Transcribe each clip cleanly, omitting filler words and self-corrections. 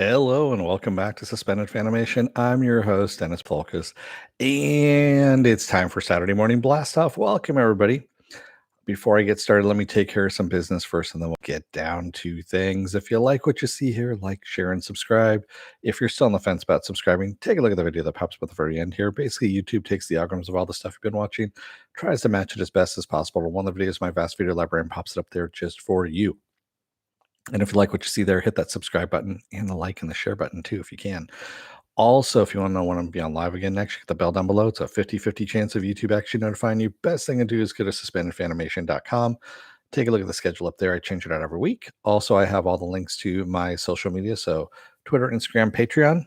Hello and welcome back to Suspended Fanimation. I'm your host, Dennis Polkus, and it's time for Saturday Morning Blast Off. Welcome, everybody. Before I get started, let me take care of some business first, and then we'll get down to things. If you like what you see here, like, share, and subscribe. If you're still on the fence about subscribing, take a look at the video that pops up at the very end here. Basically, YouTube takes the algorithms of all the stuff you've been watching, tries to match it as best as possible to one of the videos, my vast video library, and pops it up there just for you. And if you like what you see there, hit that subscribe button and the like and the share button too, if you can. Also, if you want to know when I'm going to be on live again next, hit the bell down below. It's a 50-50 chance of YouTube actually notifying you. Best thing to do is go to suspendedfanimation.com. Take a look at the schedule up there. I change it out every week. Also, I have all the links to my social media. So Twitter, Instagram, Patreon.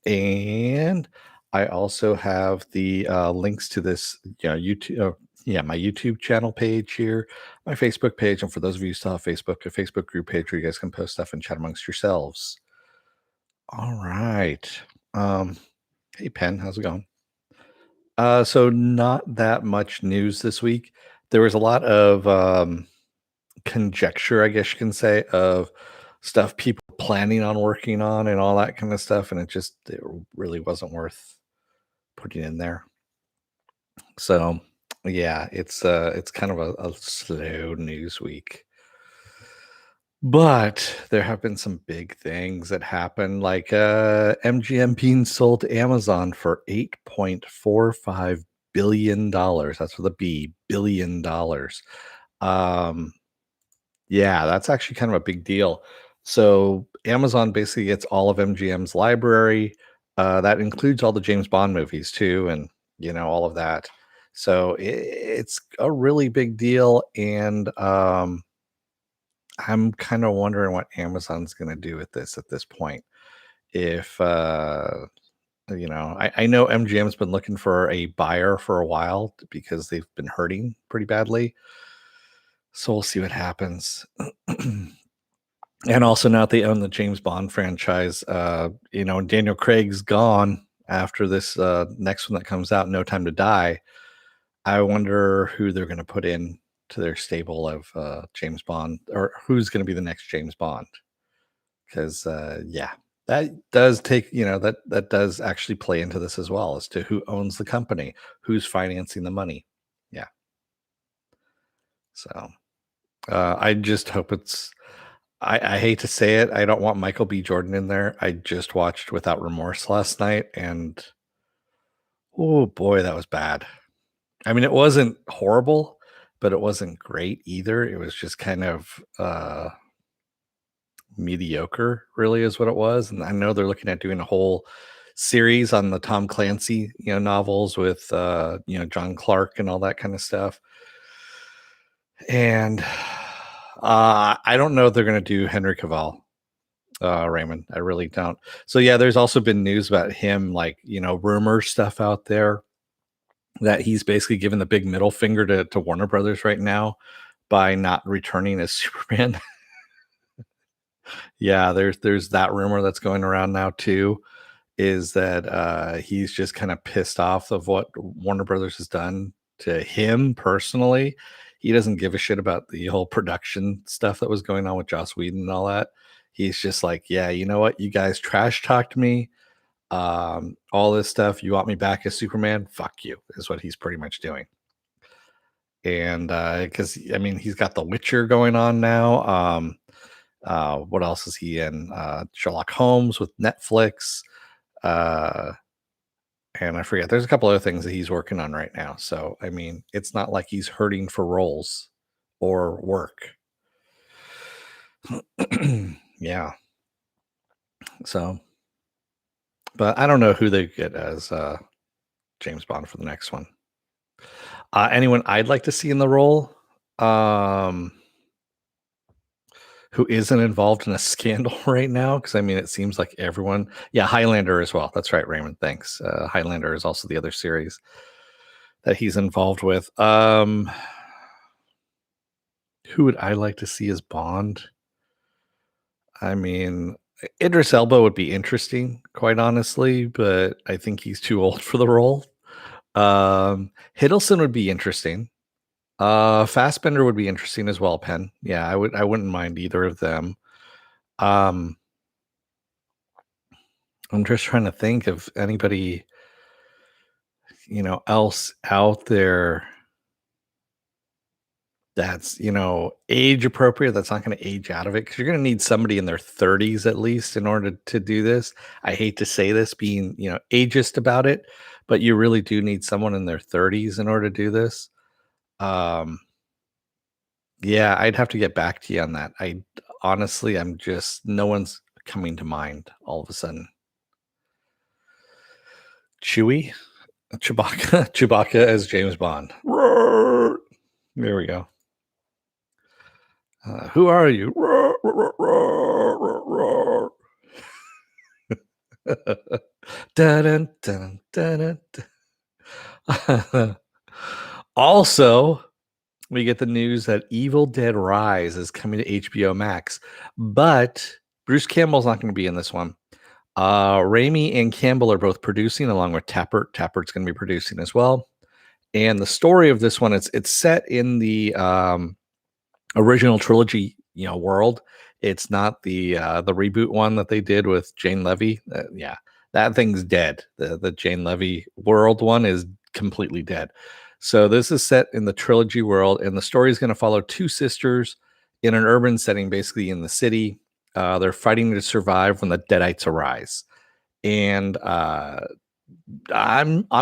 And I also have the links to this YouTube. My YouTube channel page here, my Facebook page, and for those of you who still have Facebook, a Facebook group page where you guys can post stuff and chat amongst yourselves. All right. Hey, Penn, how's it going? So not that much news this week. There was a lot of conjecture, I guess you can say, of stuff people planning on working on and all that kind of stuff, and it really wasn't worth putting in there. So yeah, it's kind of a slow news week. But there have been some big things that happened, like MGM being sold to Amazon for $8.45 billion. That's with a B, billion dollars. Yeah, that's actually kind of a big deal. So Amazon basically gets all of MGM's library. That includes all the James Bond movies too, and all of that. So it's a really big deal, and I'm kind of wondering what Amazon's going to do with this at this point. If I know MGM's been looking for a buyer for a while because they've been hurting pretty badly. So we'll see what happens. And also now that they own the James Bond franchise, Daniel Craig's gone after this next one that comes out, No Time to Die. I wonder who they're going to put in to their stable of James Bond, or who's going to be the next James Bond. Because that does take, that does actually play into this as well, as to who owns the company, who's financing the money. Yeah. So I just hope I hate to say it, I don't want Michael B. Jordan in there. I just watched Without Remorse last night, and oh boy, that was bad. I mean, it wasn't horrible, but it wasn't great either. It was just kind of mediocre, really, is what it was. And I know they're looking at doing a whole series on the Tom Clancy, novels with John Clark and all that kind of stuff. And I don't know if they're going to do Henry Cavill, Raymond. I really don't. So yeah, there's also been news about him, like rumor stuff out there that he's basically given the big middle finger to Warner Brothers right now by not returning as Superman. Yeah, there's that rumor that's going around now too, is that he's just kind of pissed off of what Warner Brothers has done to him personally. He doesn't give a shit about the whole production stuff that was going on with Joss Whedon and all that. He's just like, yeah, you know what? You guys trash talked me. All this stuff. You want me back as Superman? Fuck you, is what he's pretty much doing. And because I mean, he's got The Witcher going on now. What else is he in? Sherlock Holmes with Netflix. And I forget, there's a couple other things that he's working on right now. So, I mean, it's not like he's hurting for roles or work. Yeah. So, but I don't know who they get as James Bond for the next one. Anyone I'd like to see in the role, who isn't involved in a scandal right now, because I mean, it seems like everyone. Yeah, Highlander as well. That's right, Raymond. Thanks. Highlander is also the other series that he's involved with. Who would I like to see as Bond? I mean, Idris Elba would be interesting, quite honestly, but I think he's too old for the role. Hiddleston would be interesting. Fassbender would be interesting as well, Penn. Yeah, I wouldn't mind either of them. I'm just trying to think of anybody, else out there that's, age appropriate, that's not gonna age out of it, because 'cause you're gonna need somebody in their 30s at least in order to do this. I hate to say this being, ageist about it, but you really do need someone in their 30s in order to do this. Um, yeah, I'd have to get back to you on that. I honestly, I'm just no one's coming to mind all of a sudden. Chewie? Chewbacca? Chewbacca as James Bond. Roar! There we go. Who are you? Roar, roar, roar, roar, roar. Dun, dun, dun, dun. Also, we get the news that Evil Dead Rise is coming to HBO Max, but Bruce Campbell's not going to be in this one. Raimi and Campbell are both producing, along with Tappert. Tappert's going to be producing as well. And the story of this one, it's set in the original trilogy, world. It's not the reboot one that they did with Jane Levy. Yeah, that thing's dead. The Jane Levy world one is completely dead. So this is set in the trilogy world, and the story is going to follow two sisters in an urban setting, basically in the city. They're fighting to survive when the Deadites arise, and I'm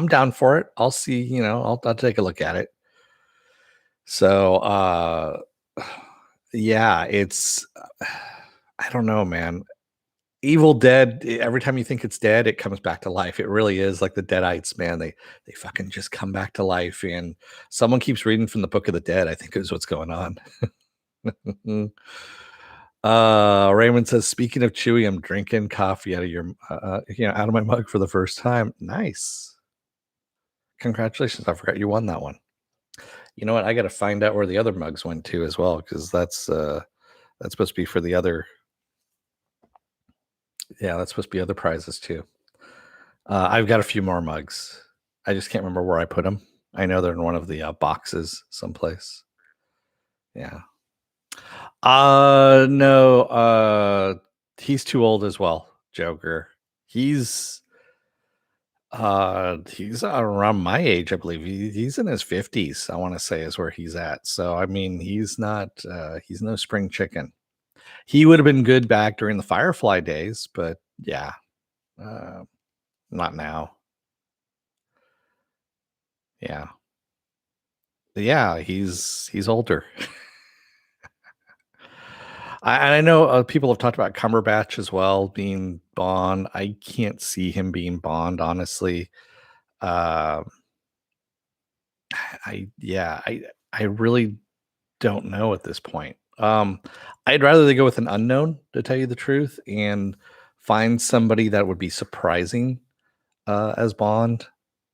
down for it. I'll see. I'll take a look at it. So yeah, it's I don't know, man. Evil Dead, every time you think it's dead, it comes back to life. It really is like the Deadites, man. They fucking just come back to life. And someone keeps reading from the Book of the Dead, I think is what's going on. Raymond says, speaking of Chewy, I'm drinking coffee out of out of my mug for the first time. Nice. Congratulations. I forgot you won that one. You know what? I gotta find out where the other mugs went to as well, because that's supposed to be for the other. Yeah, that's supposed to be other prizes too. I've got a few more mugs. I just can't remember where I put them. I know they're in one of the boxes someplace. Yeah. No. He's too old as well. Joker. He's he's around my age, I believe. He's in his 50s. I want to say is where he's at. So I mean, he's not. He's no spring chicken. He would have been good back during the Firefly days, but yeah, uh, not now. Yeah. Yeah, he's older. I know people have talked about Cumberbatch as well being Bond. I can't see him being Bond, honestly. Um, I really don't know at this point. I'd rather they go with an unknown, to tell you the truth, and find somebody that would be surprising as Bond.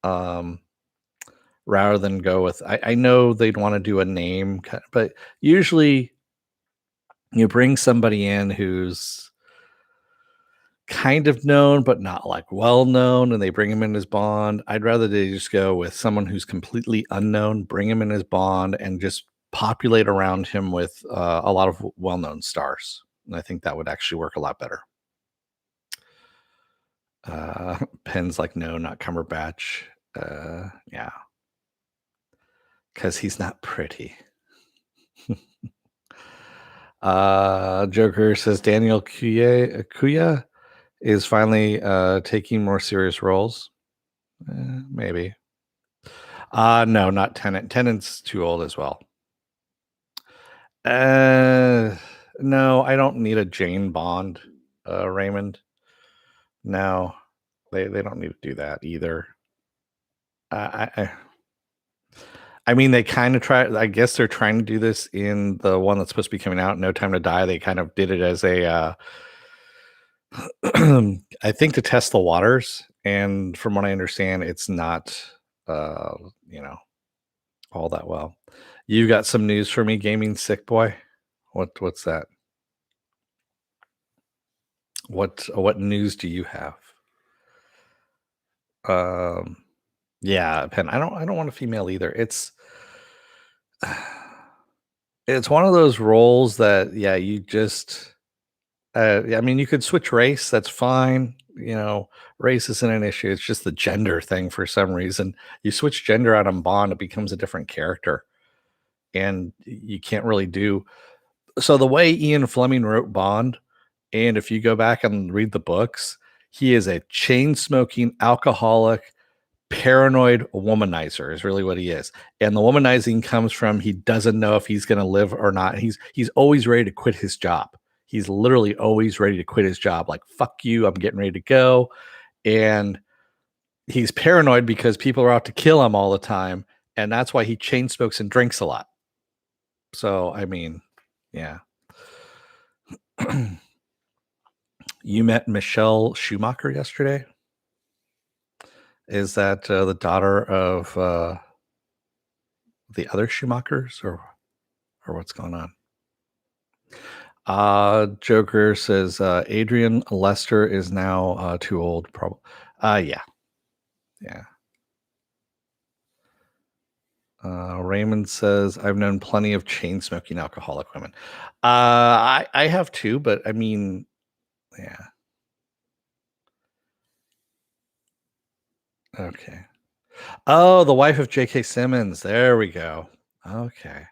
Um, Rather than go with I know they'd want to do a name, but usually you bring somebody in who's kind of known but not like well known, and they bring him in as Bond. I'd rather they just go with someone who's completely unknown, bring him in as Bond, and just populate around him with a lot of well-known stars. And I think that would actually work a lot better. Penn's like, no, not Cumberbatch. Yeah, because he's not pretty. Joker says Daniel Kuya is finally taking more serious roles. Maybe. No, not Tenant. Tenant's too old as well. Uh, no, I don't need a Jane Bond, Raymond. No, they don't need to do that either. I mean, they kind of try. I guess they're trying to do this in the one that's supposed to be coming out, No Time to Die. They kind of did it as a, I think, to test the waters. And from what I understand, it's not, uh, you know, all that well. You got some news for me, gaming sick boy? What's that? What news do you have? Um, yeah, Pen. I don't want a female either. It's one of those roles that, yeah, you just yeah, I mean, you could switch race, that's fine. race isn't an issue. It's just the gender thing for some reason. You switch gender out on Bond, it becomes a different character, and you can't really do so. The way Ian Fleming wrote Bond, and if you go back and read the books, he is a chain smoking alcoholic, paranoid womanizer is really what he is. And the womanizing comes from he doesn't know if he's going to live or not. He's always ready to quit his job. He's literally always ready to quit his job. Like, fuck you, I'm getting ready to go. And he's paranoid because people are out to kill him all the time. And that's why he chain smokes and drinks a lot. So, I mean, yeah. You met Michelle Schumacher yesterday? Is that the daughter of the other Schumachers, or what's going on? Joker says Adrian Lester is now too old. Probably. Yeah. Raymond says I've known plenty of chain smoking alcoholic women. I have too, but I mean, yeah. Okay. Oh, the wife of J.K. Simmons. There we go. Okay.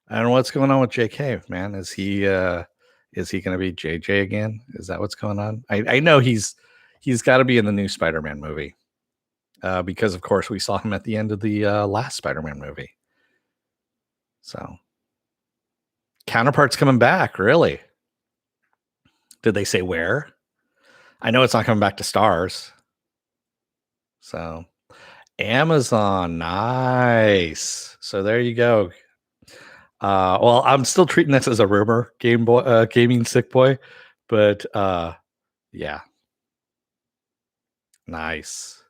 I don't know what's going on with J.K. Man, is he going to be JJ again? Is that what's going on? I know he's got to be in the new Spider-Man movie because, of course, we saw him at the end of the last Spider-Man movie. So, Counterpart's coming back. Really? Did they say where? I know it's not coming back to Stars. So, Amazon, nice. So there you go. Well, I'm still treating this as a rumor, gaming sick boy, but yeah, nice.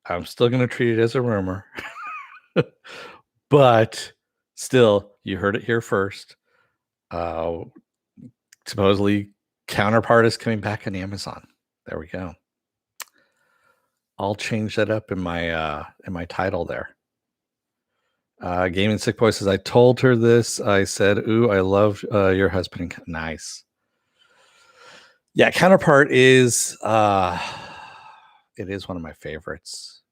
I'm still gonna treat it as a rumor, but still, you heard it here first. Supposedly, Counterpart is coming back on Amazon. There we go. I'll change that up in my title there. Gaming Sick Boy says, I told her this. I said, ooh, I love your husband. Nice. Yeah, Counterpart is it is one of my favorites.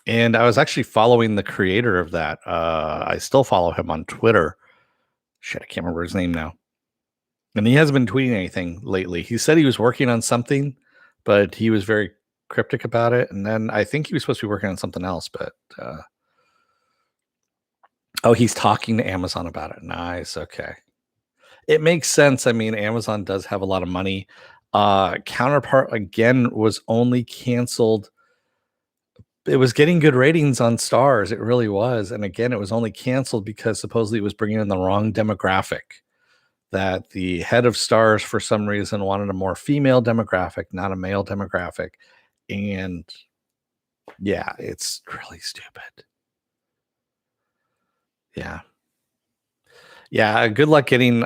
And I was actually following the creator of that. I still follow him on Twitter. Shit, I can't remember his name now. And he hasn't been tweeting anything lately. He said he was working on something, but he was very cryptic about it. And then I think he was supposed to be working on something else, but oh, he's talking to Amazon about it. Nice. Okay. It makes sense. I mean, Amazon does have a lot of money. Counterpart, again, was only canceled. It was getting good ratings on Stars. It really was. And again, it was only canceled because supposedly it was bringing in the wrong demographic. That the head of Stars, for some reason, wanted a more female demographic, not a male demographic. And yeah, it's really stupid. Yeah. Yeah, good luck getting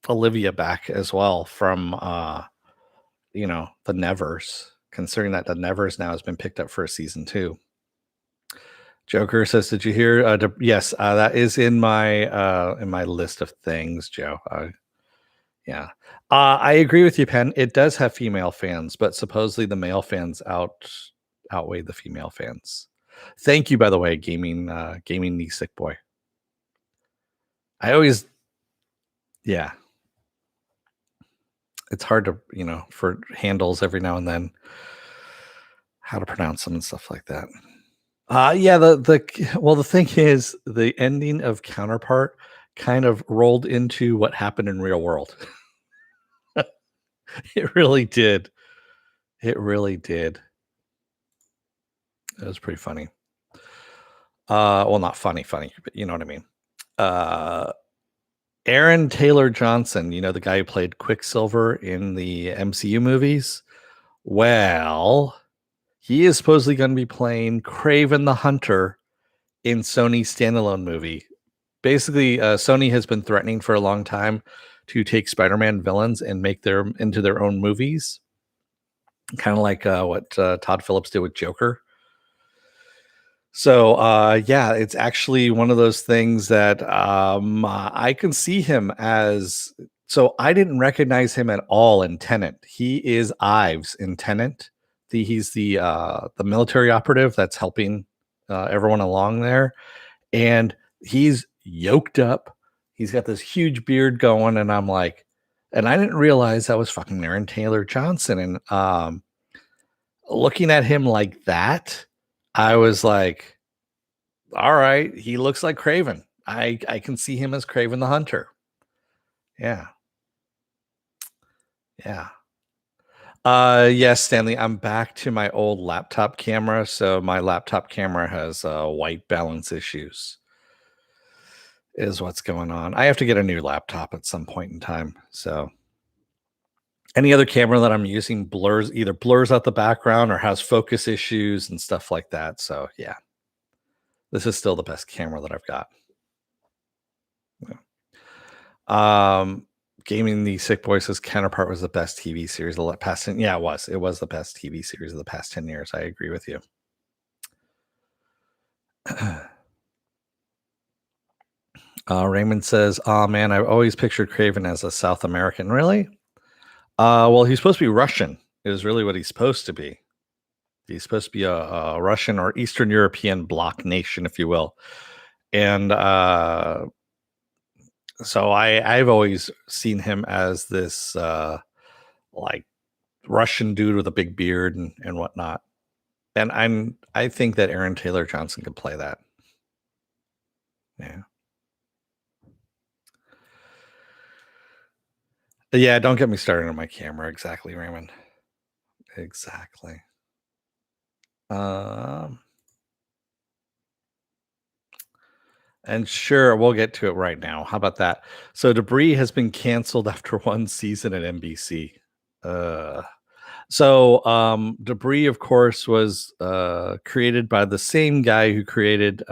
Olivia back as well from the Nevers, considering that the Nevers now has been picked up for a season 2. Joker says, did you hear? Yes, that is in my list of things, Joe. Yeah. I agree with you, Penn. It does have female fans, but supposedly the male fans outweigh the female fans. Thank you, by the way, gaming the sick boy. I always, yeah. It's hard to, for handles every now and then, how to pronounce them and stuff like that. Yeah, the thing is, the ending of Counterpart kind of rolled into what happened in real world. It really did. It really did. It was pretty funny. Well, not funny, but you know what I mean. Aaron Taylor Johnson, the guy who played Quicksilver in the MCU movies. Well, he is supposedly going to be playing Kraven the Hunter in Sony's standalone movie. Basically, Sony has been threatening for a long time to take Spider-Man villains and make them into their own movies. Kind of like what Todd Phillips did with Joker. So, yeah, it's actually one of those things that I can see him as So I didn't recognize him at all in Tenet. He is Ives in Tenet. He's the military operative that's helping everyone along there, and he's yoked up. He's got this huge beard going, and I'm like, and I didn't realize that was fucking Aaron Taylor Johnson. And looking at him like that, I was like, all right, he looks like Kraven. I can see him as Kraven the Hunter. Yeah. Yeah. Yes, Stanley, I'm back to my old laptop camera. So my laptop camera has white balance issues, is what's going on. I have to get a new laptop at some point in time. So any other camera that I'm using either blurs out the background or has focus issues and stuff like that. So yeah, this is still the best camera that I've got. Gaming the Sick Boy says Counterpart was the best TV series of the past 10. Yeah, it was. It was the best TV series of the past 10 years. I agree with you. Raymond says, "Oh man, I've always pictured Kraven as a South American." Really? Well, he's supposed to be Russian. Is really what he's supposed to be. He's supposed to be a Russian or Eastern European bloc nation, if you will. And so I've always seen him as this like Russian dude with a big beard and whatnot. And I think that Aaron Taylor Johnson could play that. Yeah. Yeah, don't get me started on my camera. Exactly, Raymond. Exactly. Um, and sure, we'll get to it right now. How about that? So Debris has been canceled after one season at NBC. Debris, of course, was created by the same guy who created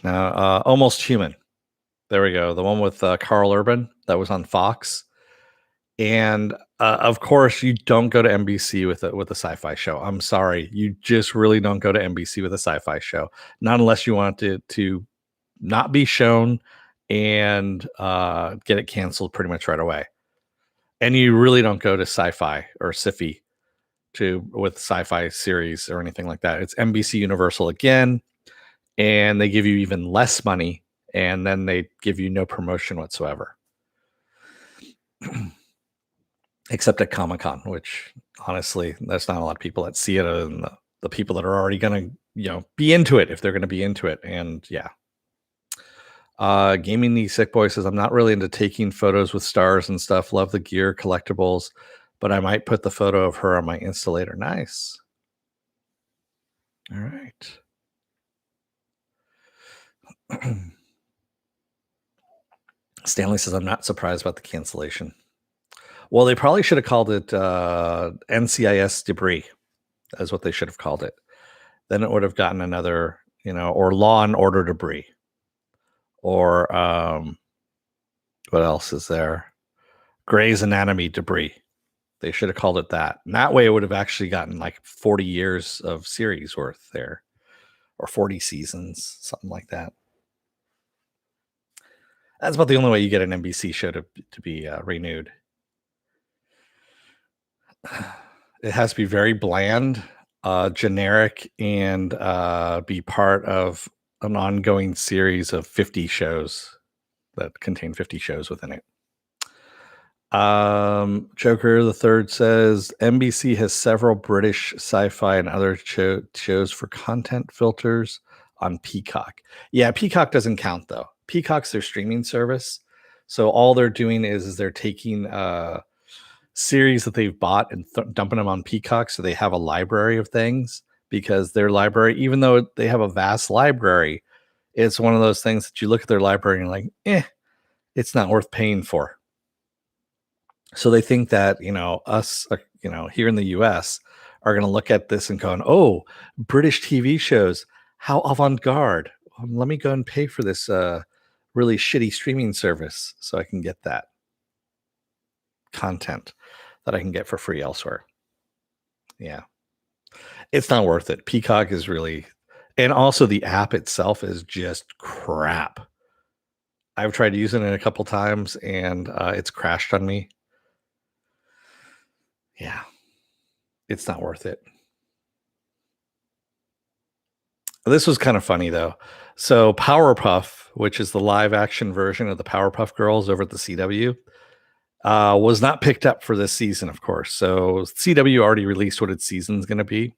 Almost Human. There we go. The one with Carl Urban that was on Fox. And of course, you don't go to NBC with a sci-fi show. I'm sorry, you just really don't go to NBC with a sci-fi show, not unless you want it to not be shown and get it canceled pretty much right away. And you really don't go to sci-fi or sci-fi with sci-fi series or anything like that. It's NBC Universal again, and they give you even less money, and then they give you no promotion whatsoever. Except at Comic-Con, which honestly, there's not a lot of people that see it other than the people that are already going to, be into it if they're going to be into it. And yeah. Gaming the Sick Boy says, I'm not really into taking photos with stars and stuff. Love the gear, collectibles, but I might put the photo of her on my Installator. Nice. All right. Stanley says, I'm not surprised about the cancellation. Well, they probably should have called it NCIS Debris. That's what they should have called it. Then it would have gotten another, or Law and Order Debris. Or what else is there? Grey's Anatomy Debris. They should have called it that. And that way it would have actually gotten like 40 years of series worth there. Or 40 seasons, something like that. That's about the only way you get an NBC show to be renewed. It has to be very bland, generic, and be part of an ongoing series of 50 shows that contain 50 shows within it. Joker the Third says NBC has several British sci-fi and other shows for content filters on Peacock. Yeah, Peacock doesn't count though. Peacock's their streaming service, so all they're doing is they're taking series that they've bought and dumping them on Peacock, so they have a library of things. Because their library, even though they have a vast library, it's one of those things that you look at their library and you're like, it's not worth paying for. So they think that, us, here in the US are going to look at this and going, oh, British TV shows, how avant-garde. Let me go and pay for this really shitty streaming service so I can get that content that I can get for free elsewhere. Yeah. It's not worth it. Peacock is really, and also the app itself is just crap. I've tried using it a couple times and it's crashed on me. Yeah, it's not worth it. This was kind of funny though. So Powerpuff, which is the live action version of the Powerpuff Girls over at the CW, was not picked up for this season, of course. So CW already released what its season's going to be,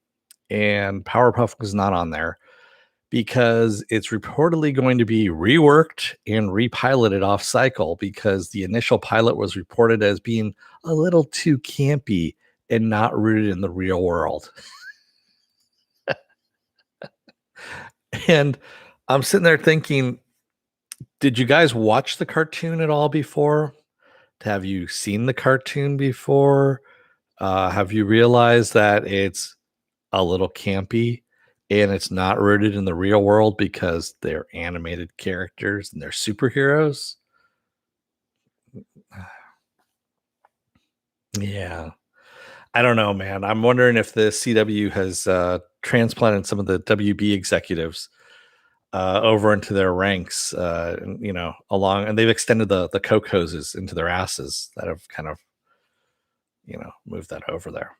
and Powerpuff was not on there because it's reportedly going to be reworked and repiloted off cycle because the initial pilot was reported as being a little too campy and not rooted in the real world. And I'm sitting there thinking, did you guys watch the cartoon at all before? Have you seen the cartoon before? Have you realized that it's a little campy and it's not rooted in the real world because they're animated characters and they're superheroes? Yeah. I don't know, man. I'm wondering if the CW has transplanted some of the WB executives over into their ranks, along, and they've extended the coke hoses into their asses that have kind of, moved that over there.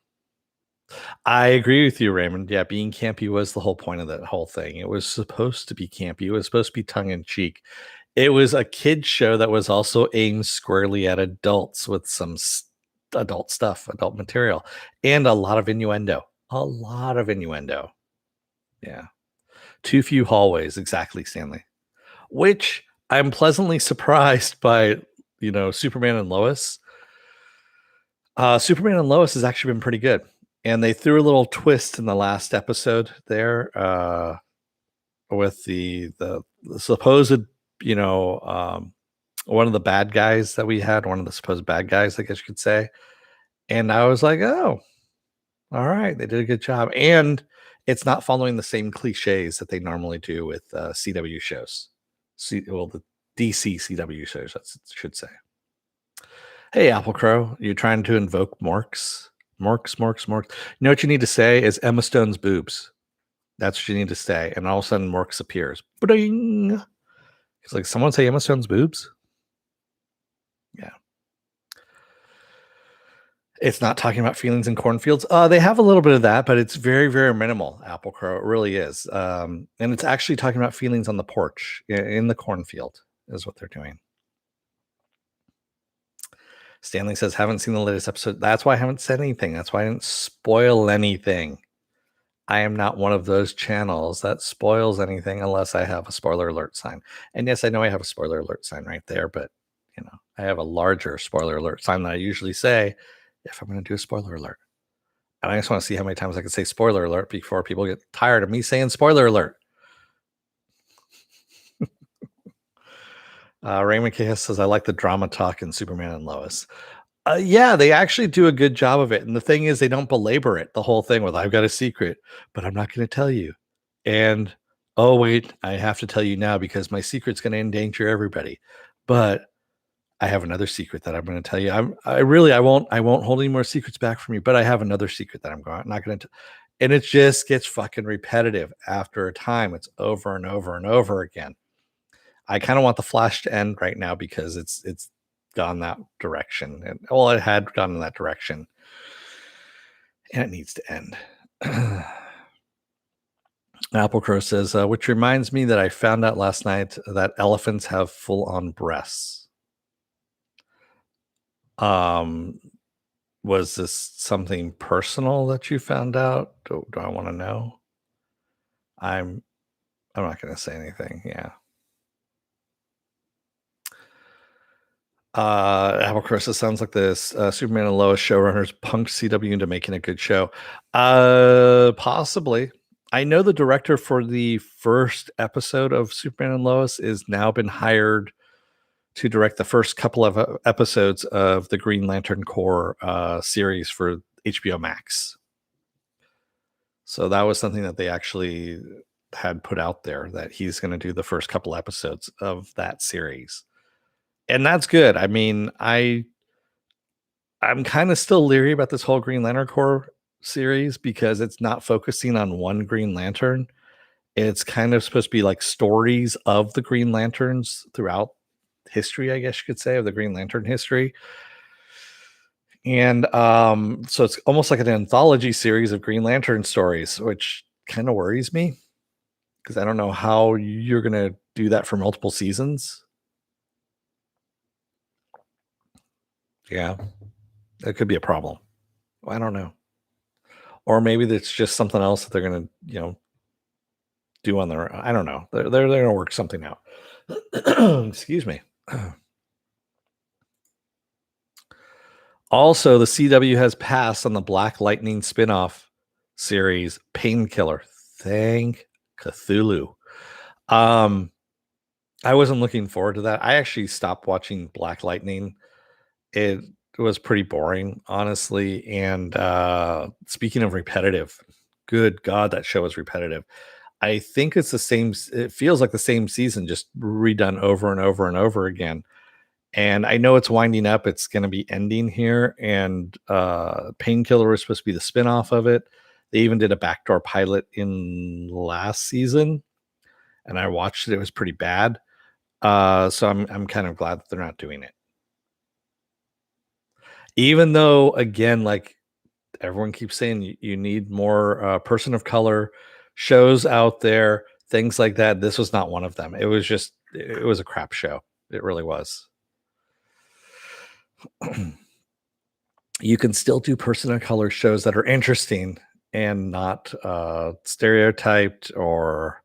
I agree with you, Raymond. Yeah, being campy was the whole point of that whole thing. It was supposed to be campy. It was supposed to be tongue in cheek. It was a kid show that was also aimed squarely at adults with some adult stuff, adult material, and a lot of innuendo. A lot of innuendo. Yeah. Too few hallways, exactly, Stanley. Which I'm pleasantly surprised by, Superman and Lois. Superman and Lois has actually been pretty good. And they threw a little twist in the last episode there with the supposed, you know, um, one of the bad guys that we had, one of the supposed bad guys, I guess you could say. And I was like, oh, all right, they did a good job. And it's not following the same cliches that they normally do with CW shows. The DC CW shows, I should say. Hey, Apple Crow, you're trying to invoke Morks? Morks. You know what you need to say is Emma Stone's boobs. That's what you need to say. And all of a sudden, Morks appears. Ba-ding! It's like, someone say Emma Stone's boobs? Yeah. It's not talking about feelings in cornfields. They have a little bit of that, but it's very, very minimal, Apple Crow. It really is. And it's actually talking about feelings on the porch in the cornfield, is what they're doing. Stanley says, haven't seen the latest episode. That's why I haven't said anything. That's why I didn't spoil anything. I am not one of those channels that spoils anything unless I have a spoiler alert sign. And yes, I know I have a spoiler alert sign right there, but I have a larger spoiler alert sign that I usually say if I'm going to do a spoiler alert. And I just want to see how many times I can say spoiler alert before people get tired of me saying spoiler alert. Raymond K. says, I like the drama talk in Superman and Lois. Yeah, they actually do a good job of it. And the thing is, they don't belabor it, the whole thing with, I've got a secret, but I'm not going to tell you. And, oh, wait, I have to tell you now because my secret's going to endanger everybody. But I have another secret that I'm going to tell you. I won't hold any more secrets back from you, but I have another secret that I'm not going to. And it just gets fucking repetitive after a time. It's over and over and over again. I kind of want the Flash to end right now because it's gone that direction. And well, it had gone in that direction. And it needs to end. Apple Crow says, which reminds me that I found out last night that elephants have full-on breasts. Was this something personal that you found out? Do I want to know? I'm not going to say anything. Yeah. Apple Crow says, sounds like this Superman and Lois showrunners punked CW into making a good show. Possibly. I know the director for the first episode of Superman and Lois is now been hired to direct the first couple of episodes of the Green Lantern Corps series for HBO Max. So that was something that they actually had put out there, that he's going to do the first couple episodes of that series. And that's good. I mean, I'm kind of still leery about this whole Green Lantern Corps series because it's not focusing on one Green Lantern. It's kind of supposed to be like stories of the Green Lanterns throughout history, I guess you could say, of the Green Lantern history. And so it's almost like an anthology series of Green Lantern stories, which kind of worries me because I don't know how you're going to do that for multiple seasons. Yeah, that could be a problem. I don't know. Or maybe that's just something else that they're going to, do on their I don't know. They're going to work something out. Excuse me. Also, the CW has passed on the Black Lightning spinoff series Painkiller. Thank Cthulhu. I wasn't looking forward to that. I actually stopped watching Black Lightning. It was pretty boring, honestly. And speaking of repetitive, good God, that show is repetitive. I think it's the same. It feels like the same season, just redone over and over and over again. And I know it's winding up. It's going to be ending here. And Painkiller was supposed to be the spinoff of it. They even did a backdoor pilot in last season, and I watched it. It was pretty bad. So I'm kind of glad that they're not doing it. Even though, again, like everyone keeps saying, you need more person of color shows out there, things like that. This was not one of them. It was a crap show. It really was. You can still do person of color shows that are interesting and not stereotyped or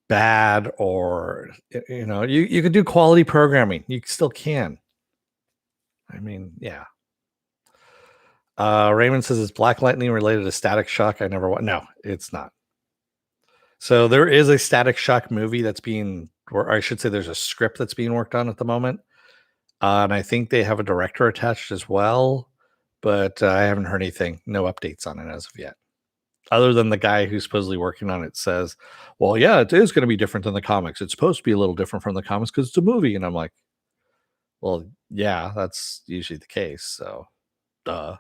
bad, or you can do quality programming. You still can. I mean, yeah. Raymond says, is Black Lightning related to Static Shock? I never No, it's not. So there is a Static Shock movie that's being, or I should say there's a script that's being worked on at the moment. And I think they have a director attached as well, but I haven't heard anything. No updates on it as of yet. Other than the guy who's supposedly working on it says, well, yeah, it is going to be different than the comics. It's supposed to be a little different from the comics because it's a movie. And I'm like, well, yeah, that's usually the case. So, duh.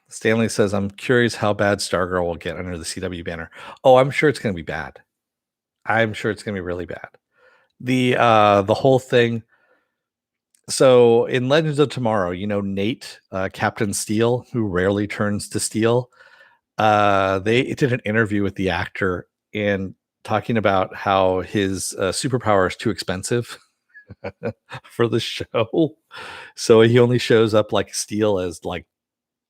Stanley says, I'm curious how bad Stargirl will get under the CW banner. Oh, I'm sure it's going to be bad. I'm sure it's going to be really bad. The whole thing. So in Legends of Tomorrow, Nate, Captain Steel, who rarely turns to steel, they did an interview with the actor and talking about how his superpower is too expensive for the show. So he only shows up like Steel as like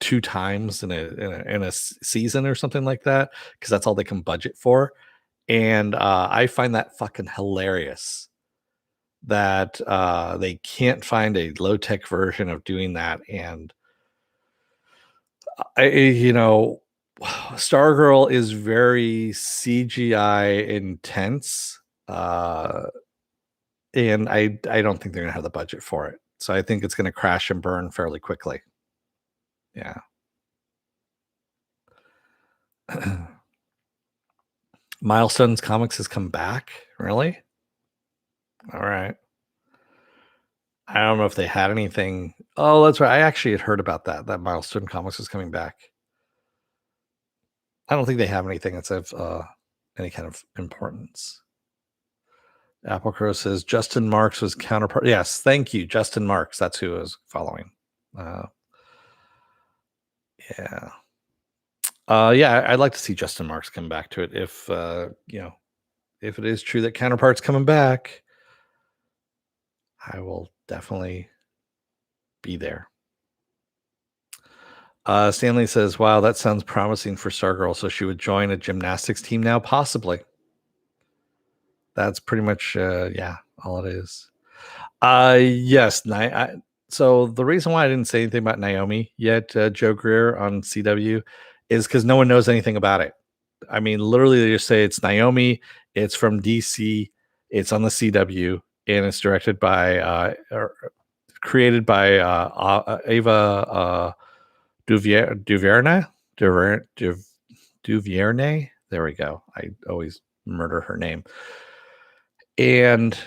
2 times in a season or something like that, because that's all they can budget for. And I find that fucking hilarious that they can't find a low-tech version of doing that. And Stargirl is very CGI intense, and I don't think they're gonna have the budget for it. So I think it's gonna crash and burn fairly quickly. Yeah. Milestones Comics has come back. Really? All right. I don't know if they had anything. Oh, that's right. I actually had heard about that Milestone Comics is coming back. I don't think they have anything that's of any kind of importance. Apple Crow says Justin Marks was Counterpart. Yes, thank you, Justin Marks. That's who I was following. Yeah. Yeah, I'd like to see Justin Marks come back to it if if it is true that Counterpart's coming back. I will definitely be there. Stanley says, wow, that sounds promising for Stargirl. So she would join a gymnastics team now? Possibly. That's pretty much, all it is. Yes. So the reason why I didn't say anything about Naomi yet, Joe Greer on CW, is because no one knows anything about it. I mean, literally, they just say it's Naomi. It's from DC. It's on the CW, and it's directed by, or created by Ava Duvernay. Duvernay. There we go. I always murder her name. And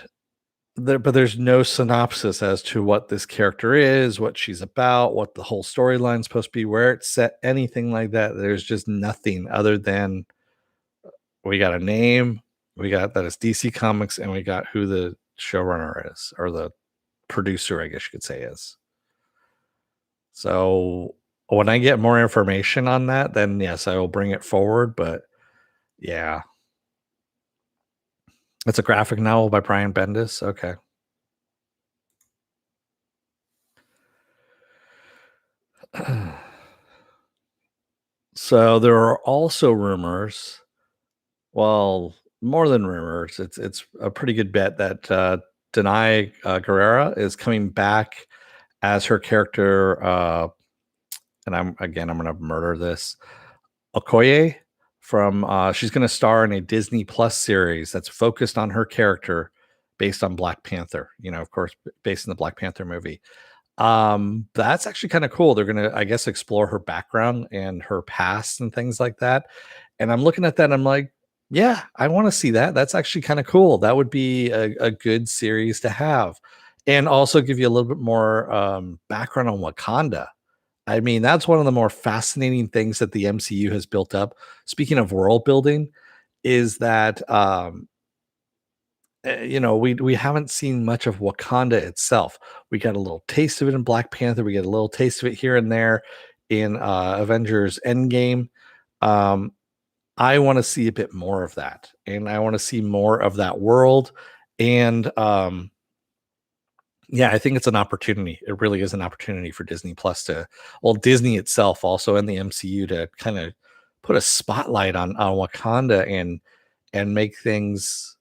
but there's no synopsis as to what this character is, what she's about, what the whole storyline's supposed to be, where it's set, anything like that. There's just nothing other than we got a name, We got that is DC Comics, and we got who the showrunner is, or the producer, I guess you could say, is. So when I get more information on that, then yes, I will bring it forward. But yeah, it's a graphic novel by Brian Bendis. Okay. So there are also rumors. Well, more than rumors. It's a pretty good bet that Denai Guerrera is coming back as her character. And I'm going to murder this. Okoye from she's going to star in a Disney Plus series that's focused on her character based on Black Panther, of course, based on the Black Panther movie. That's actually kind of cool. They're going to, I guess, explore her background and her past and things like that. And I'm looking at that and I'm like, yeah, I want to see that. That's actually kind of cool. That would be a good series to have, and also give you a little bit more background on Wakanda. I mean, that's one of the more fascinating things that the MCU has built up. Speaking of world building, is that we haven't seen much of Wakanda itself. We got a little taste of it in Black Panther. We get a little taste of it here and there in Avengers Endgame. I want to see a bit more of that, and I want to see more of that world. And yeah, I think it's an opportunity. It really is an opportunity for Disney Plus Disney itself also in the MCU to kind of put a spotlight on Wakanda and make things,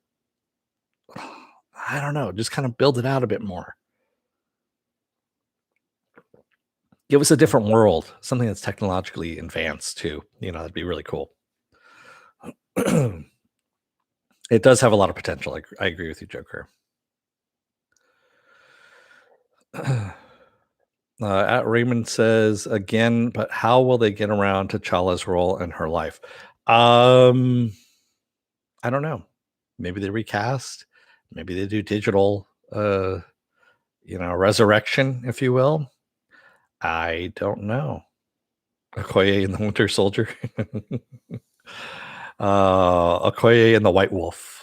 I don't know, just kind of build it out a bit more. Give us a different world, something that's technologically advanced too. That'd be really cool. It does have a lot of potential. I agree with you, Joker. Raymond says again, but how will they get around T'Challa's role in her life? I don't know. Maybe they recast. Maybe they do digital, resurrection, if you will. I don't know. Okoye and the Winter Soldier. Okoye and the White Wolf.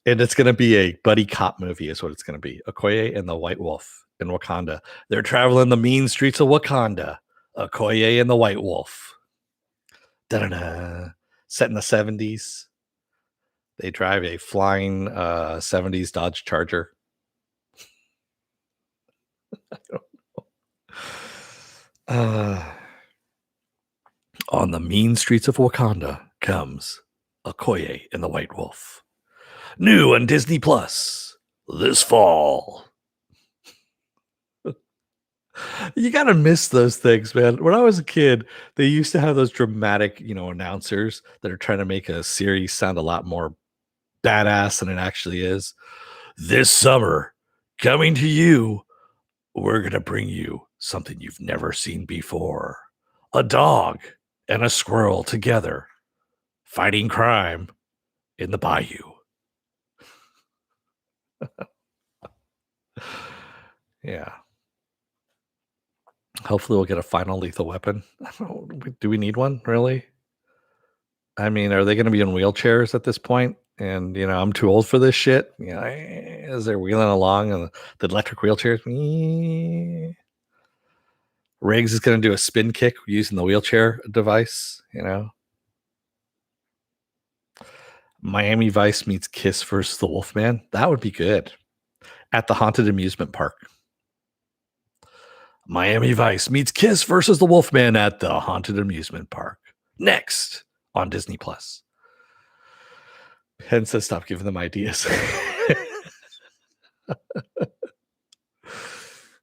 And it's going to be a buddy cop movie is what it's going to be. Okoye and the White Wolf in Wakanda. They're traveling the mean streets of Wakanda. Okoye and the White Wolf. Da-da-da. Set in the 70s. They drive a flying 70s Dodge Charger. I don't know. On the mean streets of Wakanda comes Okoye and the White Wolf. New on Disney Plus this fall. You gotta miss those things, man. When I was a kid, they used to have those dramatic, announcers that are trying to make a series sound a lot more badass than it actually is. This summer, coming to you, we're gonna bring you something you've never seen before. A dog and a squirrel together, fighting crime in the bayou. Yeah. Hopefully we'll get a final Lethal Weapon. Do we need one, really? I mean, are they going to be in wheelchairs at this point? And, I'm too old for this shit. As they're wheeling along and the electric wheelchairs. Riggs is going to do a spin kick using the wheelchair device, Miami Vice meets Kiss versus the Wolfman. That would be good. At the Haunted Amusement Park. Miami Vice meets Kiss versus the Wolfman at the Haunted Amusement Park. Next on Disney Plus. Penn says stop giving them ideas.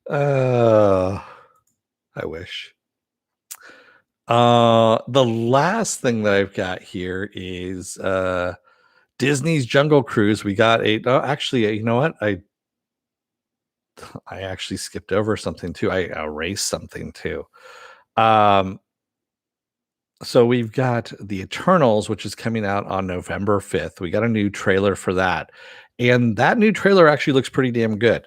I wish. The last thing that I've got here is Disney's Jungle Cruise. We got actually, you know what? I actually skipped over something too. I erased something too. So we've got The Eternals, which is coming out on November 5th. We got a new trailer for that. And that new trailer actually looks pretty damn good.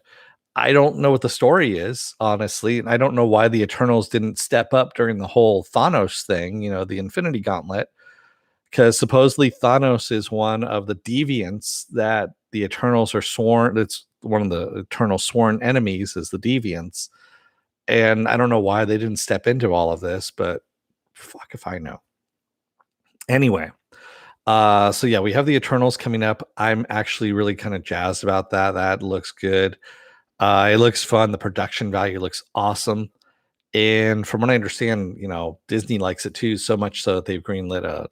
I don't know what the story is, honestly. And I don't know why the Eternals didn't step up during the whole Thanos thing, the Infinity Gauntlet. because supposedly Thanos is one of the deviants that the Eternals are sworn. It's one of the Eternal sworn enemies is the deviants, and I don't know why they didn't step into all of this, but fuck if I know. Anyway, so yeah, we have the Eternals coming up. I'm actually really kind of jazzed about that. That looks good. It looks fun. The production value looks awesome. And from what I understand, Disney likes it too, so much so that they've greenlit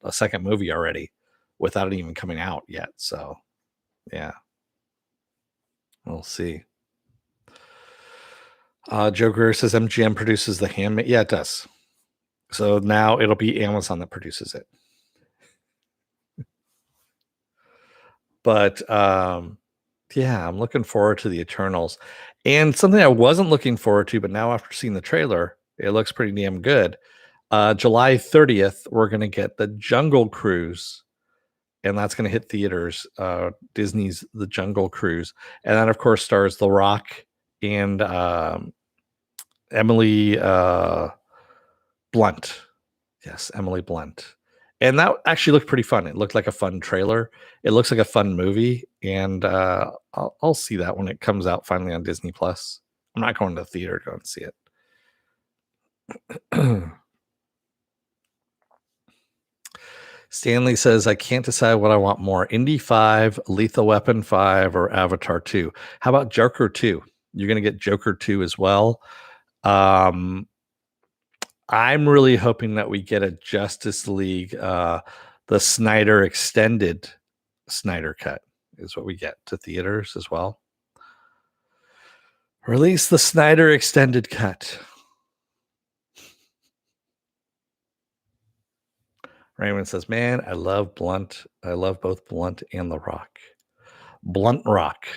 a second movie already without it even coming out yet. So, yeah, we'll see. Joe Greer says MGM produces The Handmaid. Yeah, it does. So now it'll be Amazon that produces it. But yeah, I'm looking forward to the Eternals. And something I wasn't looking forward to, but now after seeing the trailer, it looks pretty damn good. July 30th, we're going to get the Jungle Cruise, and that's going to hit theaters. Disney's The Jungle Cruise. And that, of course, stars The Rock and Emily Blunt. Yes, Emily Blunt. And that actually looked pretty fun. It looked like a fun trailer. It looks like a fun movie, and I'll see that when it comes out finally on Disney Plus. I'm not going to the theater to go and see it. Stanley says, I can't decide what I want more, Indy 5, Lethal Weapon 5, or Avatar 2. How about Joker 2? You're going to get Joker 2 as well. I'm really hoping that we get a Justice League, the Snyder extended Snyder cut is what we get to theaters as well. Release the Snyder extended cut. Raymond says, man, I love Blunt. I love both Blunt and The Rock. Blunt Rock.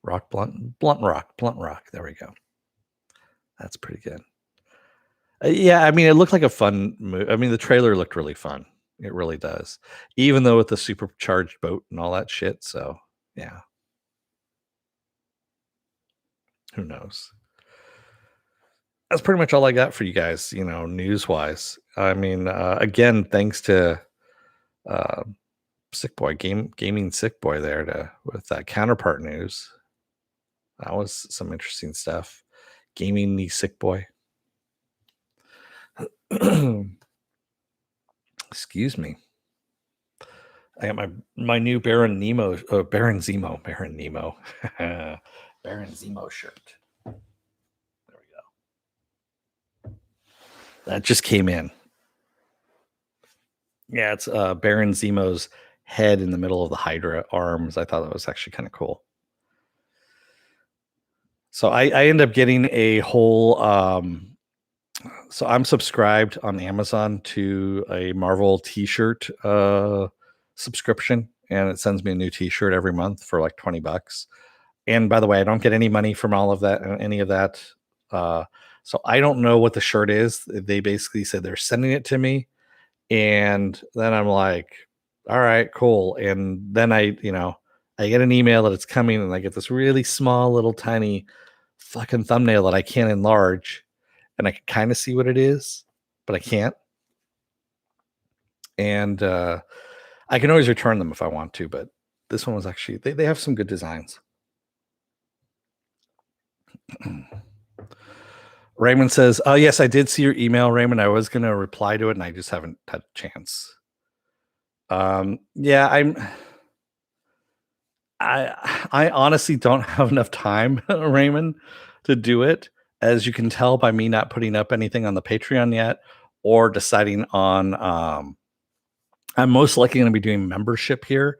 Rock Blunt. Blunt Rock. Blunt Rock. There we go. That's pretty good. Yeah, I mean, it looked like a fun movie. I mean, the trailer looked really fun. It really does. Even though with the supercharged boat and all that shit. So, yeah. Who knows? That's pretty much all I got for you guys, news wise. I mean, again, thanks to Sick Boy Gaming Sick Boy there with that Counterpart news. That was some interesting stuff. Gaming the Sick Boy. Excuse me. I got my new Baron Nemo shirt. There we go. That just came in. Yeah, it's Baron Zemo's head in the middle of the Hydra arms. I thought that was actually kind of cool. So I end up getting a whole. So I'm subscribed on Amazon to a Marvel T-shirt subscription, and it sends me a new T-shirt every month for like $20. And by the way, I don't get any money from all of that, any of that. So I don't know what the shirt is. They basically said they're sending it to me, and then I'm like, all right, cool. And then I get an email that it's coming, and I get this really small little tiny fucking thumbnail that I can't enlarge, and I can kind of see what it is, but I can't. And I can always return them if I want to, but this one was actually they have some good designs. Raymond says, oh yes, I did see your email, Raymond. I was going to reply to it, and I just haven't had a chance. Yeah, I honestly don't have enough time, Raymond, to do it. As you can tell by me not putting up anything on the Patreon yet, or deciding on, I'm most likely going to be doing membership here,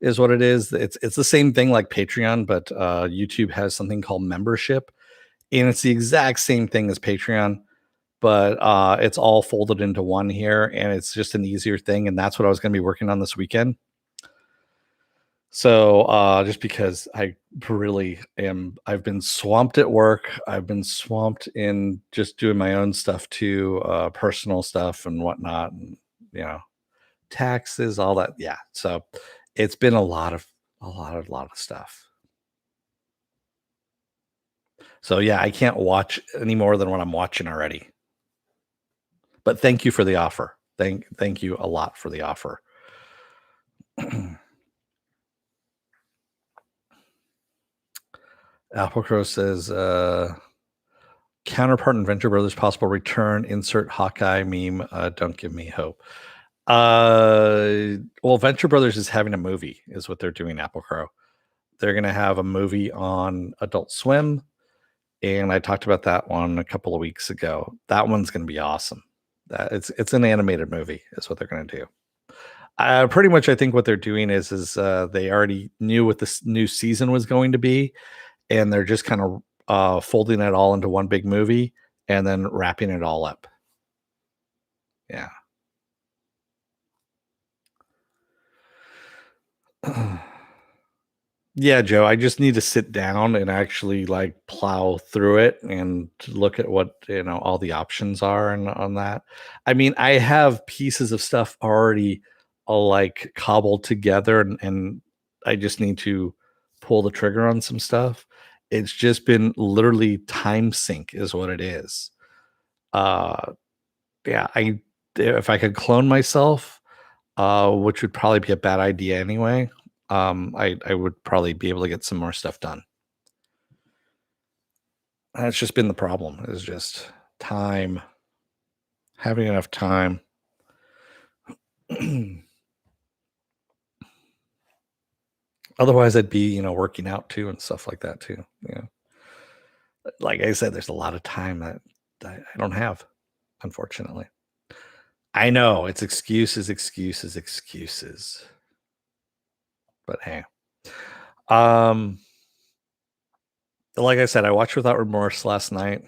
is what it is. It's the same thing like Patreon, but YouTube has something called membership, and it's the exact same thing as Patreon, but it's all folded into one here, and it's just an easier thing. And that's what I was going to be working on this weekend. So just because I really I've been swamped at work. I've been swamped in just doing my own stuff too, personal stuff and whatnot, and taxes, all that. Yeah. So it's been a lot of stuff. So yeah, I can't watch any more than what I'm watching already. But thank you for the offer. Thank you a lot for the offer. Apple Crow says Counterpart and Venture Brothers possible return. Insert Hawkeye meme. Don't give me hope. Well, Venture Brothers is having a movie, is what they're doing. Apple Crow. They're going to have a movie on Adult Swim, and I talked about that one a couple of weeks ago. That one's going to be awesome. It's an animated movie, is what they're going to do. Pretty much, I think what they're doing is they already knew what this new season was going to be, and they're just kind of folding it all into one big movie and then wrapping it all up. Yeah. Yeah, Joe, I just need to sit down and actually like plow through it and look at what, all the options are and on that. I mean, I have pieces of stuff already like cobbled together and I just need to pull the trigger on some stuff. It's just been literally time sink is what it is. Uh yeah, if I could clone myself, which would probably be a bad idea anyway. I would probably be able to get some more stuff done. That's just been the problem. Is just time, having enough time. Otherwise, I'd be working out too and stuff like that too. Yeah, like I said, there's a lot of time that I don't have, unfortunately. I know it's excuses, excuses, excuses. But hey, um, like I said, I watched Without Remorse last night.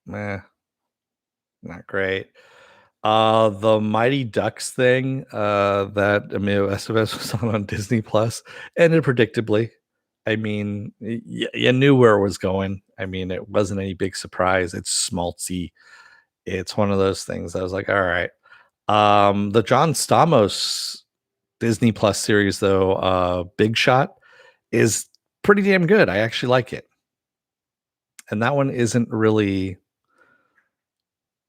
Meh, not great. The Mighty Ducks thing, that Emilio Estevez was on Disney Plus ended predictably. I mean, you knew where it was going. I mean, it wasn't any big surprise. It's schmaltzy. It's one of those things. I was like, all right. The John Stamos Disney Plus series, though, Big Shot, is pretty damn good. I actually like it. And that one isn't really,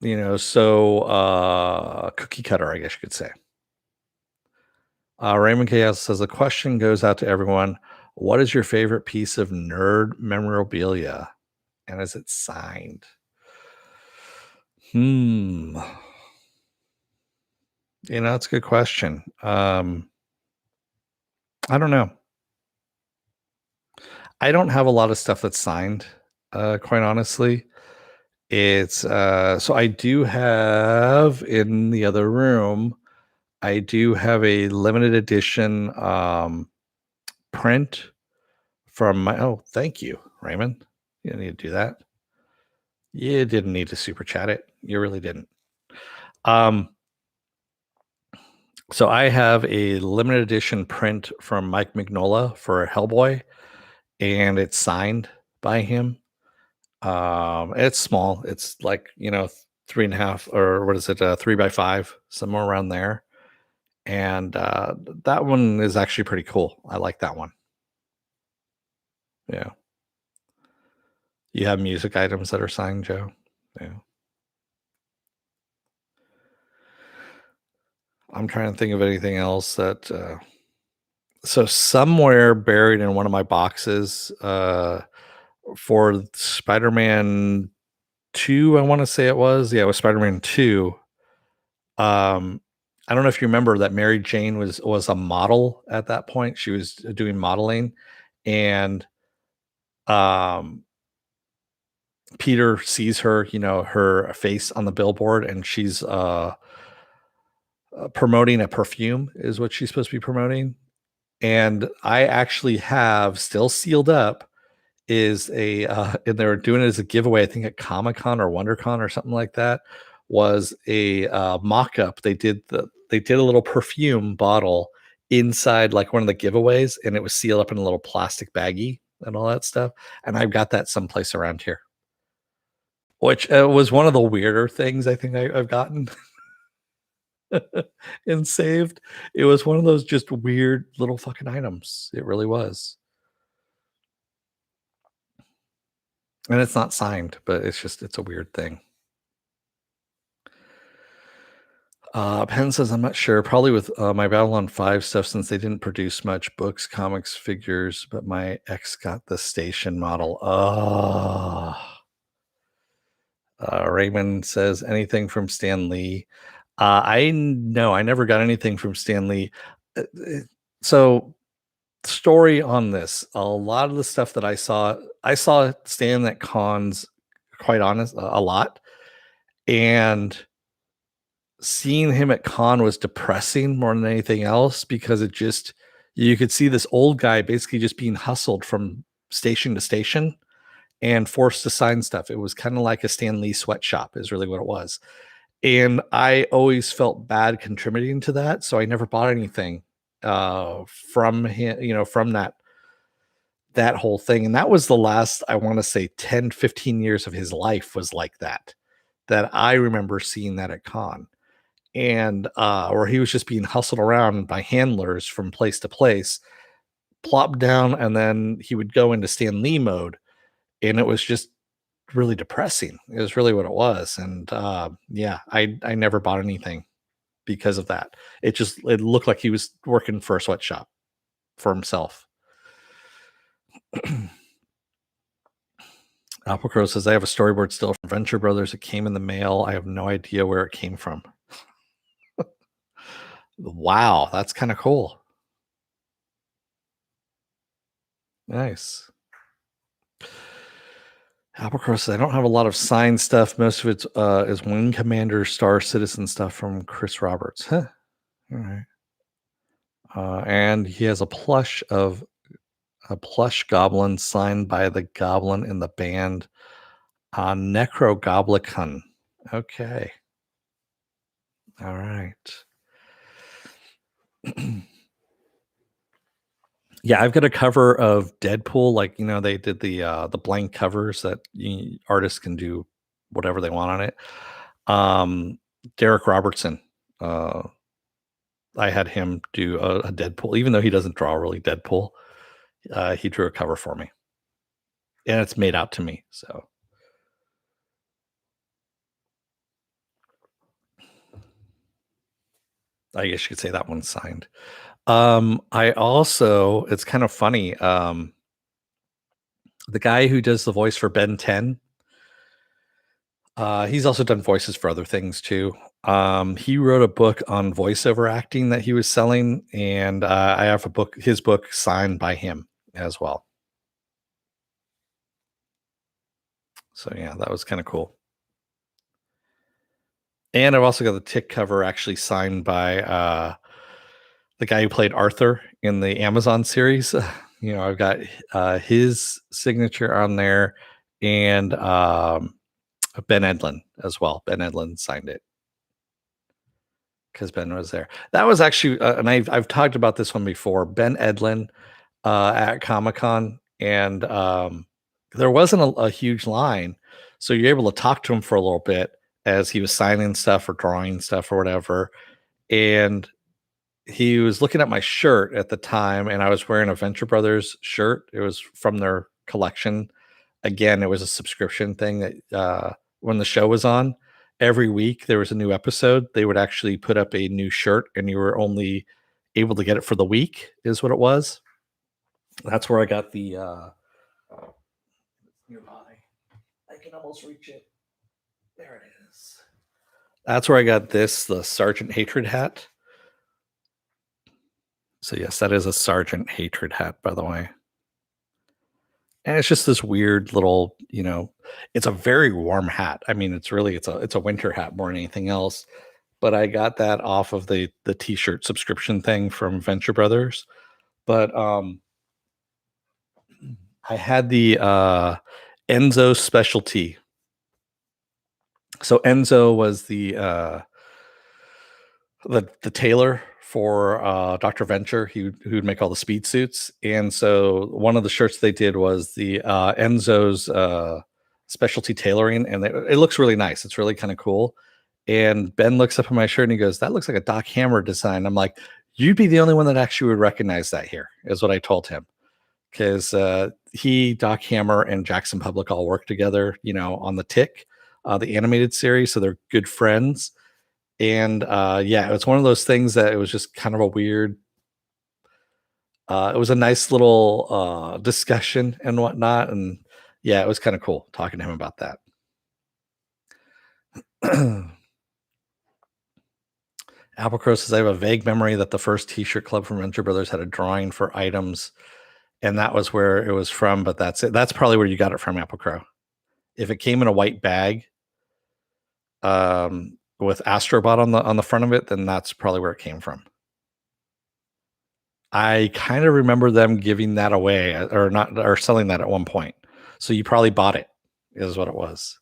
so cookie cutter, I guess you could say. Raymond Chaos says the question goes out to everyone. What is your favorite piece of nerd memorabilia? And is it signed? That's a good question. I don't know. I don't have a lot of stuff that's signed, quite honestly. It's so I do have in the other room, I do have a limited edition print from my thank you, Raymond. You didn't need to do that. You didn't need to super chat it. You really didn't. Um, so I have a limited edition print from Mike Mignola for Hellboy, and it's signed by him. It's small. It's like 3.5 or what is it? 3x5, somewhere around there. And that one is actually pretty cool. I like that one. Yeah. You have music items that are signed, Joe? Yeah. I'm trying to think of anything else that so somewhere buried in one of my boxes for Spider-Man 2, I want to say it was. Yeah, it was Spider-Man 2. I don't know if you remember that Mary Jane was a model at that point. She was doing modeling, and um Peter sees her, her face on the billboard, and she's promoting a perfume is what she's supposed to be promoting. And I actually have still sealed up is and they were doing it as a giveaway, I think at Comic-Con or WonderCon or something like that, was a mock-up. They did a little perfume bottle inside like one of the giveaways, and it was sealed up in a little plastic baggie and all that stuff. And I've got that someplace around here, which was one of the weirder things I think I've gotten and saved. It was one of those just weird little fucking items. It really was. And it's not signed, but it's a weird thing. Penn says, I'm not sure. Probably with my Babylon 5 stuff, since they didn't produce much books, comics, figures, but my ex got the station model. Oh. Raymond says, anything from Stan Lee? I no, I never got anything from Stan Lee. So, story on this: a lot of the stuff that I saw Stan at cons, quite honest, a lot, and seeing him at con was depressing more than anything else because it just you could see this old guy basically just being hustled from station to station and forced to sign stuff. It was kind of like a Stan Lee sweatshop, is really what it was. And I always felt bad contributing to that, so I never bought anything from him, from that whole thing. And that was the last, I want to say, 10, 15 years of his life was like that I remember seeing that at con. And where he was just being hustled around by handlers from place to place, plopped down, and then he would go into Stan Lee mode, and it was just really depressing. It was really what it was. And yeah, I never bought anything because of that. It looked like he was working for a sweatshop for himself. Applecrow says, I have a storyboard still from Venture Brothers. It came in the mail. I have no idea where it came from. Wow, that's kind of cool. Nice. Applecrow says, I don't have a lot of signed stuff. Most of it is Wing Commander Star Citizen stuff from Chris Roberts. Huh. All right. And he has a plush goblin signed by the goblin in the band Necrogoblicon. Okay. All right. Yeah, I've got a cover of Deadpool. Like, they did the blank covers that artists can do whatever they want on it. Derek Robertson. I had him do a Deadpool, even though he doesn't draw really Deadpool. He drew a cover for me, and it's made out to me. So I guess you could say that one's signed. I also, it's kind of funny. The guy who does the voice for Ben 10, he's also done voices for other things too. He wrote a book on voiceover acting that he was selling, and I have his book signed by him as well. So yeah, that was kind of cool. And I've also got the Tick cover actually signed by the guy who played Arthur in the Amazon series. I've got his signature on there, and Ben Edlin as well. Ben Edlin signed it because Ben was there. That was actually, and I've talked about this one before. Ben Edlin at Comic-Con, and there wasn't a huge line, so you're able to talk to him for a little bit as he was signing stuff or drawing stuff or whatever. And he was looking at my shirt at the time, and I was wearing a Venture Brothers shirt. It was from their collection. Again, it was a subscription thing that when the show was on, every week there was a new episode. They would actually put up a new shirt, and you were only able to get it for the week, is what it was. That's where I got the nearby. I can almost reach it. There it is. That's where I got the Sergeant Hatred hat. So yes, that is a Sergeant Hatred hat, by the way. And it's just this weird little, it's a very warm hat. I mean, it's a winter hat more than anything else. But I got that off of the t-shirt subscription thing from Venture Brothers. But I had the Enzo specialty. So Enzo was the tailor for Dr. Venture, who'd make all the speed suits. And so one of the shirts they did was the Enzo's specialty tailoring, and it looks really nice. It's really kind of cool. And Ben looks up at my shirt and he goes, that looks like a Doc Hammer design. I'm like, you'd be the only one that actually would recognize that here, is what I told him. Because Doc Hammer, and Jackson Public all work together, on the Tick, the animated series. So they're good friends. And yeah, it was one of those things that it was just kind of a weird. It was a nice little discussion and whatnot, and yeah, it was kind of cool talking to him about that. Applecrow says, I have a vague memory that the first T-shirt club from Venture Brothers had a drawing for items, and that was where it was from. But that's it. That's probably where you got it from, Applecrow. If it came in a white bag, with Astrobot on the front of it, then that's probably where it came from. I kind of remember them giving that away or not or selling that at one point. So you probably bought it, is what it was.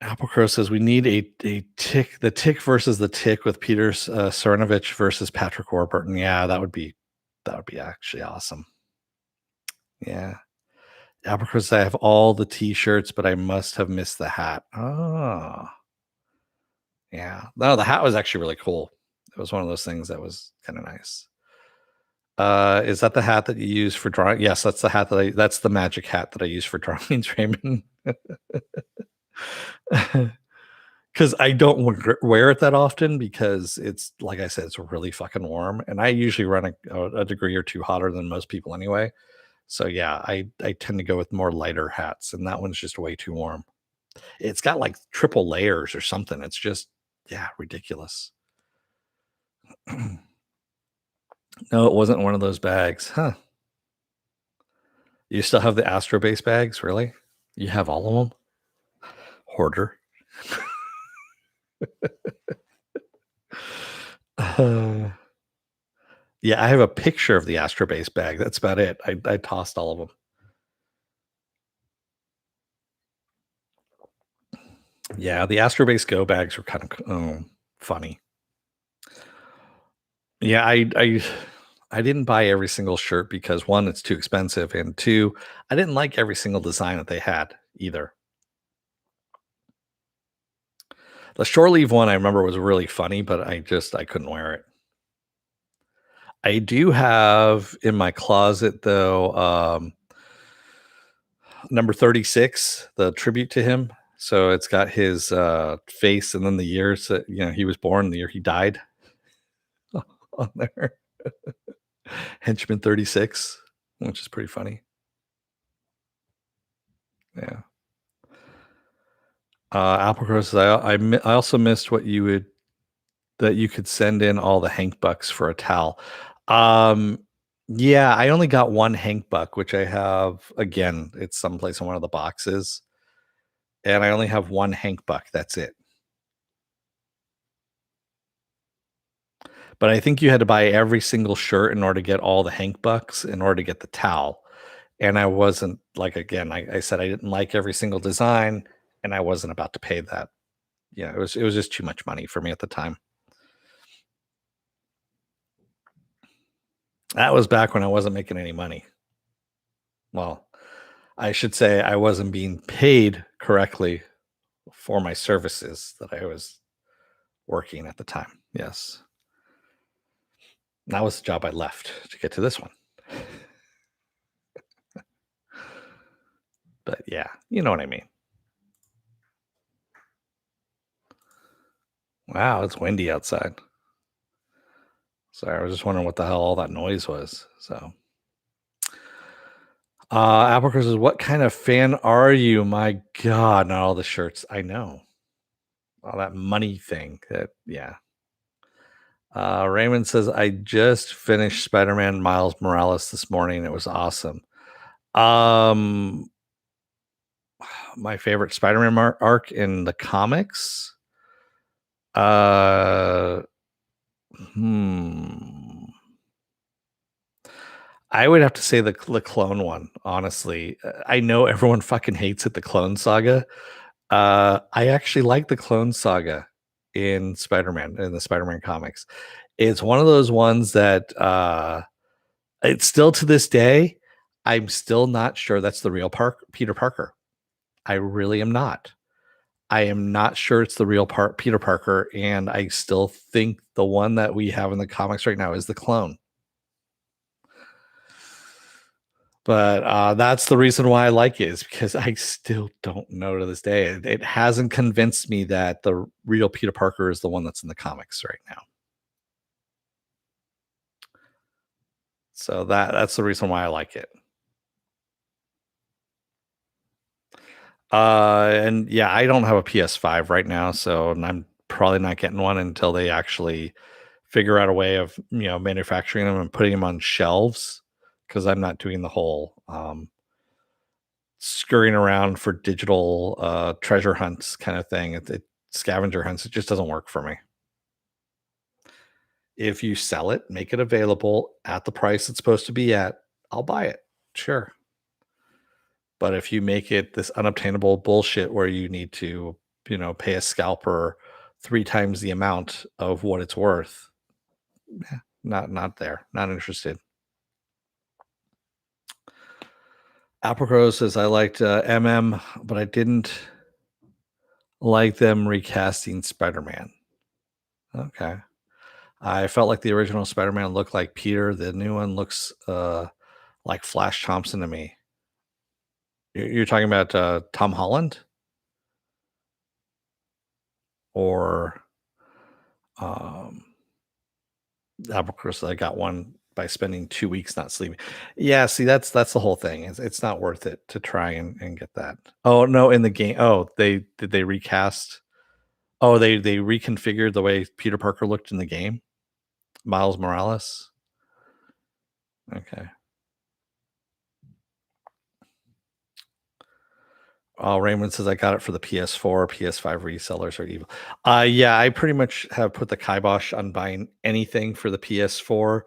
Applecrow says we need a tick, the tick versus the tick with Peter Seranovich versus Patrick Warburton. Yeah, that would be actually awesome. Yeah. Applecrow says I have all the t-shirts, but I must have missed the hat. Oh. Yeah. No, the hat was actually really cool. It was one of those things that was kind of nice. Is that the hat that you use for drawing? Yes, that's the hat that's the magic hat that I use for drawings, Raymond. Because I don't wear it that often because it's like I said, it's really fucking warm, and I usually run a degree or two hotter than most people anyway. So yeah, I tend to go with more lighter hats, and that one's just way too warm. It's got like triple layers or something. It's just yeah, ridiculous. No, it wasn't one of those bags, huh? You still have the Astro base bags, really? You have all of them, hoarder. Yeah, I have a picture of the Astrobase bag. That's about it. I tossed all of them. Yeah, the Astrobase Go bags were kind of funny. Yeah, I didn't buy every single shirt because one, it's too expensive, and two, I didn't like every single design that they had either. The shore leave one I remember was really funny, but I couldn't wear it. I do have in my closet though, number 36, the tribute to him. So it's got his face and then the years that he was born, the year he died on there. Henchman 36, which is pretty funny. Yeah. Applecrow says I also missed what you would that you could send in all the Hank bucks for a towel. Um, yeah, I only got one Hank buck, which I have again. It's someplace in one of the boxes, and I only have one Hank buck. That's it. But I think you had to buy every single shirt in order to get all the Hank bucks in order to get the towel. And I wasn't like again, I said I didn't like every single design, and I wasn't about to pay that. Yeah, it was just too much money for me at the time. That was back when I wasn't making any money. Well, I should say I wasn't being paid correctly for my services that I was working at the time. Yes. That was the job I left to get to this one. But yeah, you know what I mean. Wow, it's windy outside. Sorry, I was just wondering what the hell all that noise was. So, Applecross says, "What kind of fan are you? My God, not all the shirts. I know all that money thing. That yeah." Raymond says, "I just finished Spider-Man Miles Morales this morning. It was awesome. Um, my favorite Spider-Man arc in the comics. Uh, hmm." I would have to say the clone one, honestly. I know everyone fucking hates it, the Clone Saga. I actually like the Clone Saga in Spider-Man, in the Spider-Man comics. It's one of those ones that it's still to this day, I'm still not sure that's the real Peter Parker. I really am not. I am not sure it's the real Peter Parker, and I still think the one that we have in the comics right now is the clone. But, that's the reason why I like it is because I still don't know to this day. It hasn't convinced me that the real Peter Parker is the one that's in the comics right now. So that's the reason why I like it. And yeah, I don't have a PS5 right now, so and I'm probably not getting one until they actually figure out a way of, manufacturing them and putting them on shelves because I'm not doing the whole, scurrying around for digital, treasure hunts kinda thing. Scavenger hunts, it just doesn't work for me. If you sell it, make it available at the price it's supposed to be at, I'll buy it. Sure. But if you make it this unobtainable bullshit where you need to, pay a scalper 3 times the amount of what it's worth, not there, not interested. Apple says, "I liked, MM, but I didn't like them recasting Spider-Man." Okay. I felt like the original Spider-Man looked like Peter, the new one looks, like Flash Thompson to me. You're talking about, Tom Holland? Or, um, Albatross, I got one by spending 2 weeks not sleeping. Yeah, see, that's the whole thing, it's not worth it to try and get that. Oh, no, in the game they recast? Oh, they reconfigured the way Peter Parker looked in the game? Miles Morales? Okay. Oh, Raymond says, "I got it for the PS4, PS5 resellers are evil." Yeah, I pretty much have put the kibosh on buying anything for the PS4,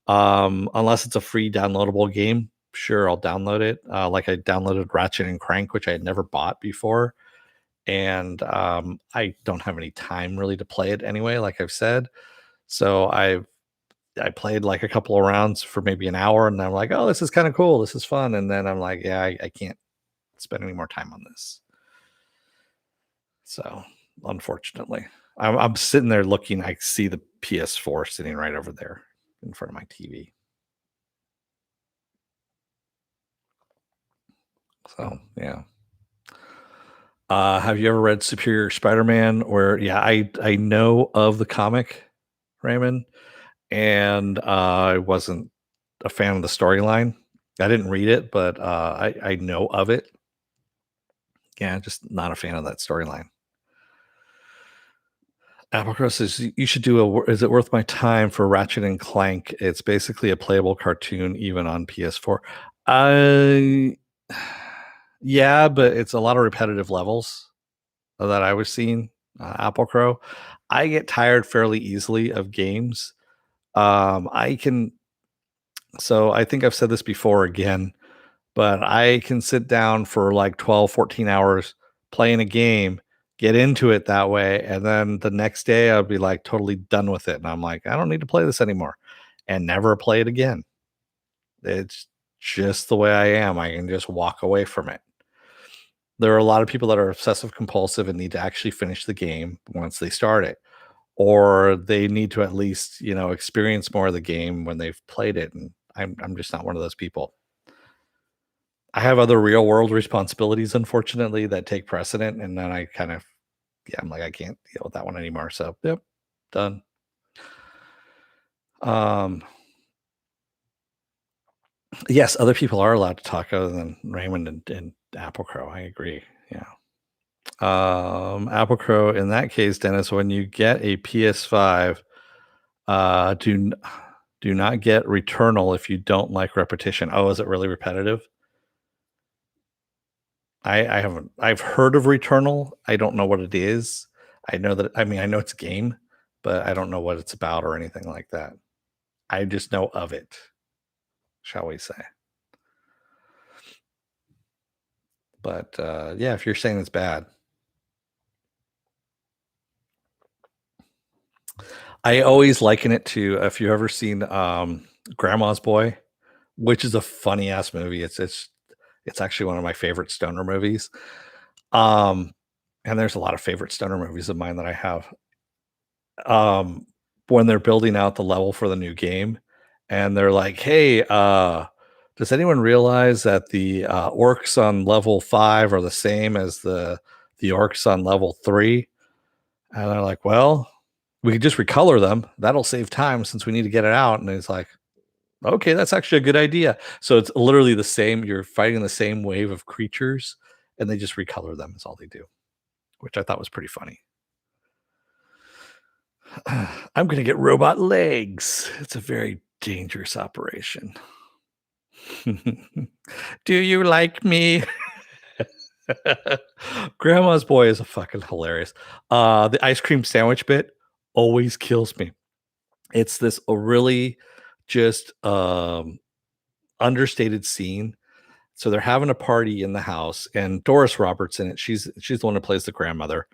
unless it's a free downloadable game. Sure, I'll download it. Like I downloaded Ratchet and Crank, which I had never bought before, and, I don't have any time really to play it anyway, like I've said. So I played like a couple of rounds for maybe an hour, and I'm like, "Oh, this is kinda cool. This is fun." And then I'm like, "Yeah, I can't spend any more time on this." So, unfortunately, I'm sitting there looking, I see the PS4 sitting right over there in front of my TV. So, yeah. Have you ever read Superior Spider-Man? Where yeah, I know of the comic, Raymond, and, I wasn't a fan of the storyline. I didn't read it, but, I know of it. Yeah, just not a fan of that storyline. Applecross says, "You should do a is it worth my time for Ratchet and Clank? It's basically a playable cartoon even on PS4." I yeah, but it's a lot of repetitive levels that I was seeing, Apple Crow. I get tired fairly easily of games. I can so I think I've said this before again, but I can sit down for like 12, 14 hours playing a game, get into it that way, and then the next day I'll be like totally done with it. And I'm like, I don't need to play this anymore and never play it again. It's just the way I am. I can just walk away from it. There are a lot of people that are obsessive compulsive and need to actually finish the game once they start it, or they need to at least, experience more of the game when they've played it. And I'm just not one of those people. I have other real world responsibilities, unfortunately, that take precedent, and then I kind of yeah, I'm like, I can't deal with that one anymore. So, yep, done. Um, yes, other people are allowed to talk other than Raymond and Apple Crow. I agree. Yeah. Apple Crow, in that case, Dennis, when you get a PS5, do not get Returnal if you don't like repetition. Oh, is it really repetitive? I haven't I've heard of Returnal. I don't know what it is. I mean, I know it's a game, but I don't know what it's about or anything like that. I just know of it, shall we say. But, yeah, if you're saying it's bad, I always liken it to if you've ever seen, Grandma's Boy, which is a funny ass movie. It's actually one of my favorite stoner movies. Um, and there's a lot of favorite stoner movies of mine that I have. um, when they're building out the level for the new game, and they're like, "Hey, Does anyone realize that the orcs on level 5 are the same as the orcs on level 3? And they're like, well, we could just recolor them. That'll save time since we need to get it out. And it's like, okay, that's actually a good idea. So it's literally the same. You're fighting the same wave of creatures, and they just recolor them. Is all they do, which I thought was pretty funny. I'm going to get robot legs. It's a very dangerous operation. Do you like me? Grandma's Boy is a fucking hilarious. The ice cream sandwich bit always kills me. It's this a really just understated scene. So they're having a party in the house, and Doris Roberts in it. She's the one who plays the grandmother,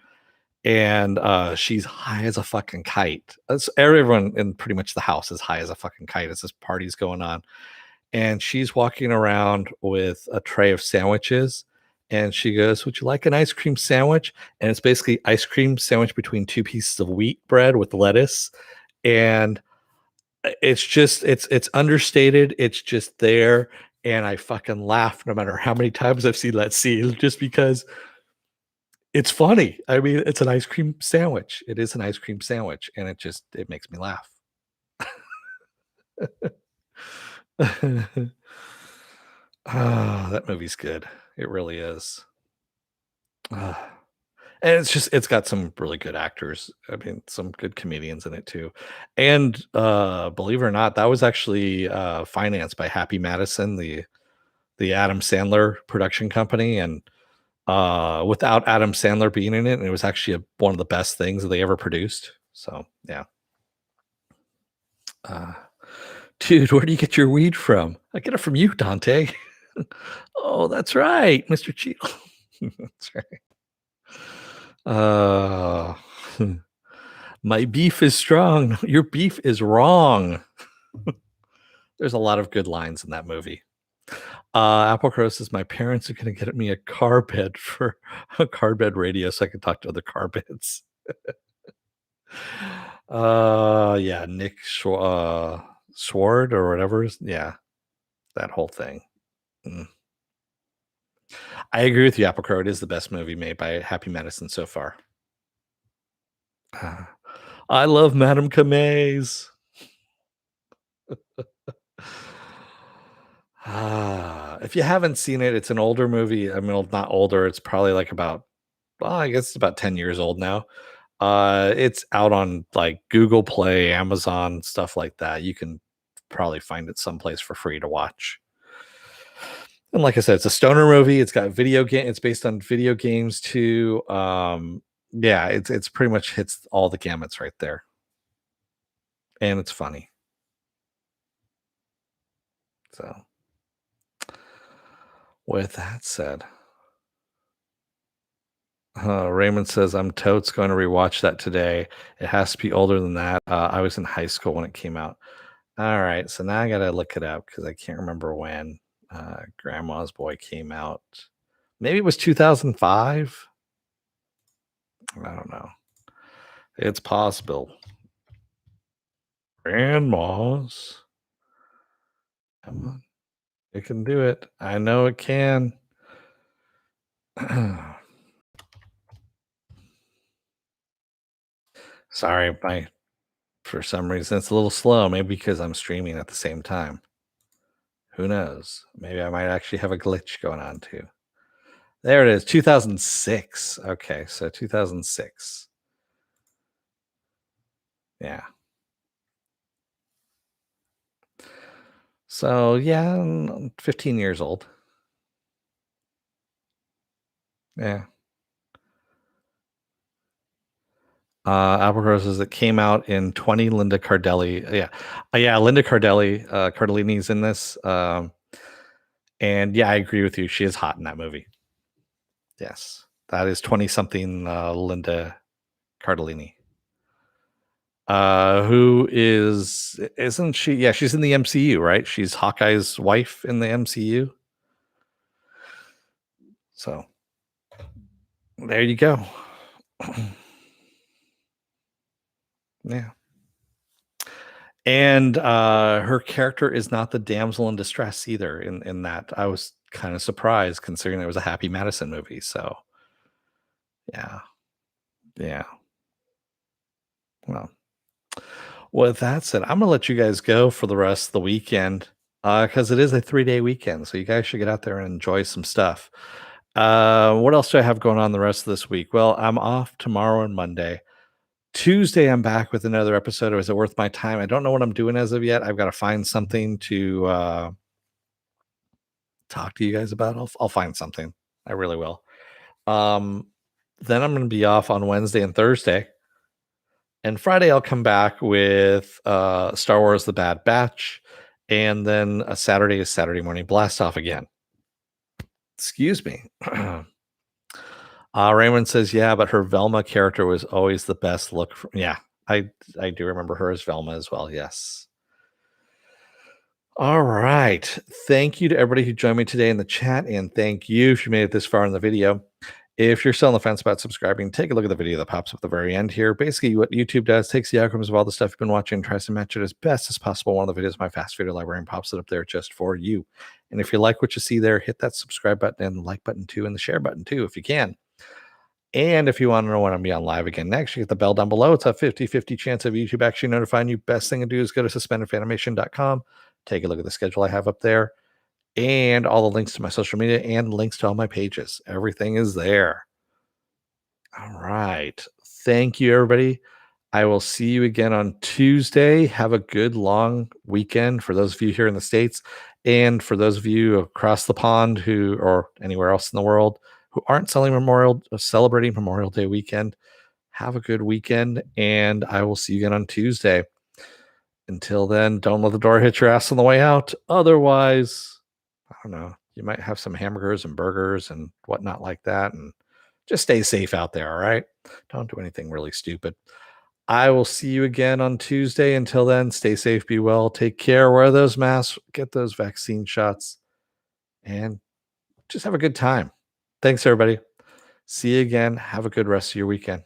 and she's high as a fucking kite. Everyone in pretty much the house is high as a fucking kite as this party's going on, and she's walking around with a tray of sandwiches. And she goes, "Would you like an ice cream sandwich?" And it's basically ice cream sandwich between two pieces of wheat bread with lettuce. And it's just it's understated. It's just there. And I fucking laugh no matter how many times I've seen that scene, just because it's funny. I mean, it's an ice cream sandwich. It is an ice cream sandwich, and it makes me laugh. Ah, that movie's good. It really is. Ah. And it's got some really good actors. I mean, some good comedians in it too. And believe it or not, that was actually financed by Happy Madison, the Adam Sandler production company. And without Adam Sandler being in it, it was actually one of the best things that they ever produced. So yeah. Uh, Dude, where do you get your weed from? I get it from you, Dante. Oh, that's right, Mr. Cheadle. That's right. Uh, my beef is strong. Your beef is wrong. There's a lot of good lines in that movie. Apple Crow says my parents are going to get me a car bed for a car bed radio so I can talk to other car beds. Yeah, Nick Sword or whatever. Yeah, that whole thing. Mm. I agree with you, Apple Crow. It is the best movie made by Happy Madison so far. Uh, I love Madame Kamei's. If you haven't seen it, it's an older movie. I mean, not older. It's probably like about, well, I guess it's about 10 years old now. It's out on like Google Play, Amazon, stuff like that. You can probably find it someplace for free to watch. And like I said, it's a stoner movie. It's got video game. It's based on video games too. Yeah, it's pretty much hits all the gamuts right there, and it's funny. So, with that said, Raymond says I'm totes going to rewatch that today. It has to be older than that. I was in high school when it came out. All right, so now I gotta look it up because I can't remember when Grandma's Boy came out. Maybe it was 2005. I don't know. It's possible. Grandma's. Come on. It can do it. I know it can. Sorry, my for some reason it's a little slow. Maybe because I'm streaming at the same time. Who knows? Maybe I might actually have a glitch going on too. There it is, 2006. Okay, so 2006. Yeah. So yeah, 15 years old. Yeah. Apple Roses that came out in 20. Linda Cardelli. Yeah. Yeah, Linda Cardelli, Cardellini's in this. And yeah, I agree with you. She is hot in that movie. Yes. That is 20 something Linda Cardellini. Who isn't she? Yeah, she's in the MCU, right? She's Hawkeye's wife in the MCU. So there you go. Yeah. And her character is not the damsel in distress either. In that, I was kind of surprised considering it was a Happy Madison movie. So yeah, yeah. Well, with that said, I'm gonna let you guys go for the rest of the weekend because it is a 3-day weekend. So you guys should get out there and enjoy some stuff. What else do I have going on the rest of this week? Well, I'm off tomorrow and Monday. Tuesday, I'm back with another episode of Is It Worth My Time? I don't know what I'm doing as of yet. I've got to find something to talk to you guys about. I'll find something. I really will. Um, then I'm going to be off on Wednesday and Thursday. And Friday, I'll come back with Star Wars The Bad Batch. And then a Saturday is Saturday morning blast off again. Excuse me. Raymond says, yeah, but her Velma character was always the best look. Yeah, I do remember her as Velma as well. Yes. All right. Thank you to everybody who joined me today in the chat. And thank you if you made it this far in the video. If you're still on the fence about subscribing, take a look at the video that pops up at the very end here. Basically, what YouTube does, takes the outcomes of all the stuff you've been watching and tries to match it as best as possible. One of the videos, my fast video library, and pops it up there just for you. And if you like what you see there, hit that subscribe button and the like button too, and the share button too, if you can. And if you want to know when I'm be on live again next, you hit the bell down below. It's a 50-50 chance of YouTube actually notifying you. Best thing to do is go to suspendedfanimation.com. Take a look at the schedule I have up there and all the links to my social media and links to all my pages. Everything is there. All right. Thank you, everybody. I will see you again on Tuesday. Have a good long weekend for those of you here in the States. And for those of you across the pond who, or anywhere else in the world, who aren't celebrating Memorial Day weekend, have a good weekend. And I will see you again on Tuesday. Until then, don't let the door hit your ass on the way out. Otherwise, I don't know, you might have some hamburgers and burgers and whatnot like that. And just stay safe out there. All right. Don't do anything really stupid. I will see you again on Tuesday. Until then, stay safe, be well, take care, wear those masks, get those vaccine shots, and just have a good time. Thanks, everybody. See you again. Have a good rest of your weekend.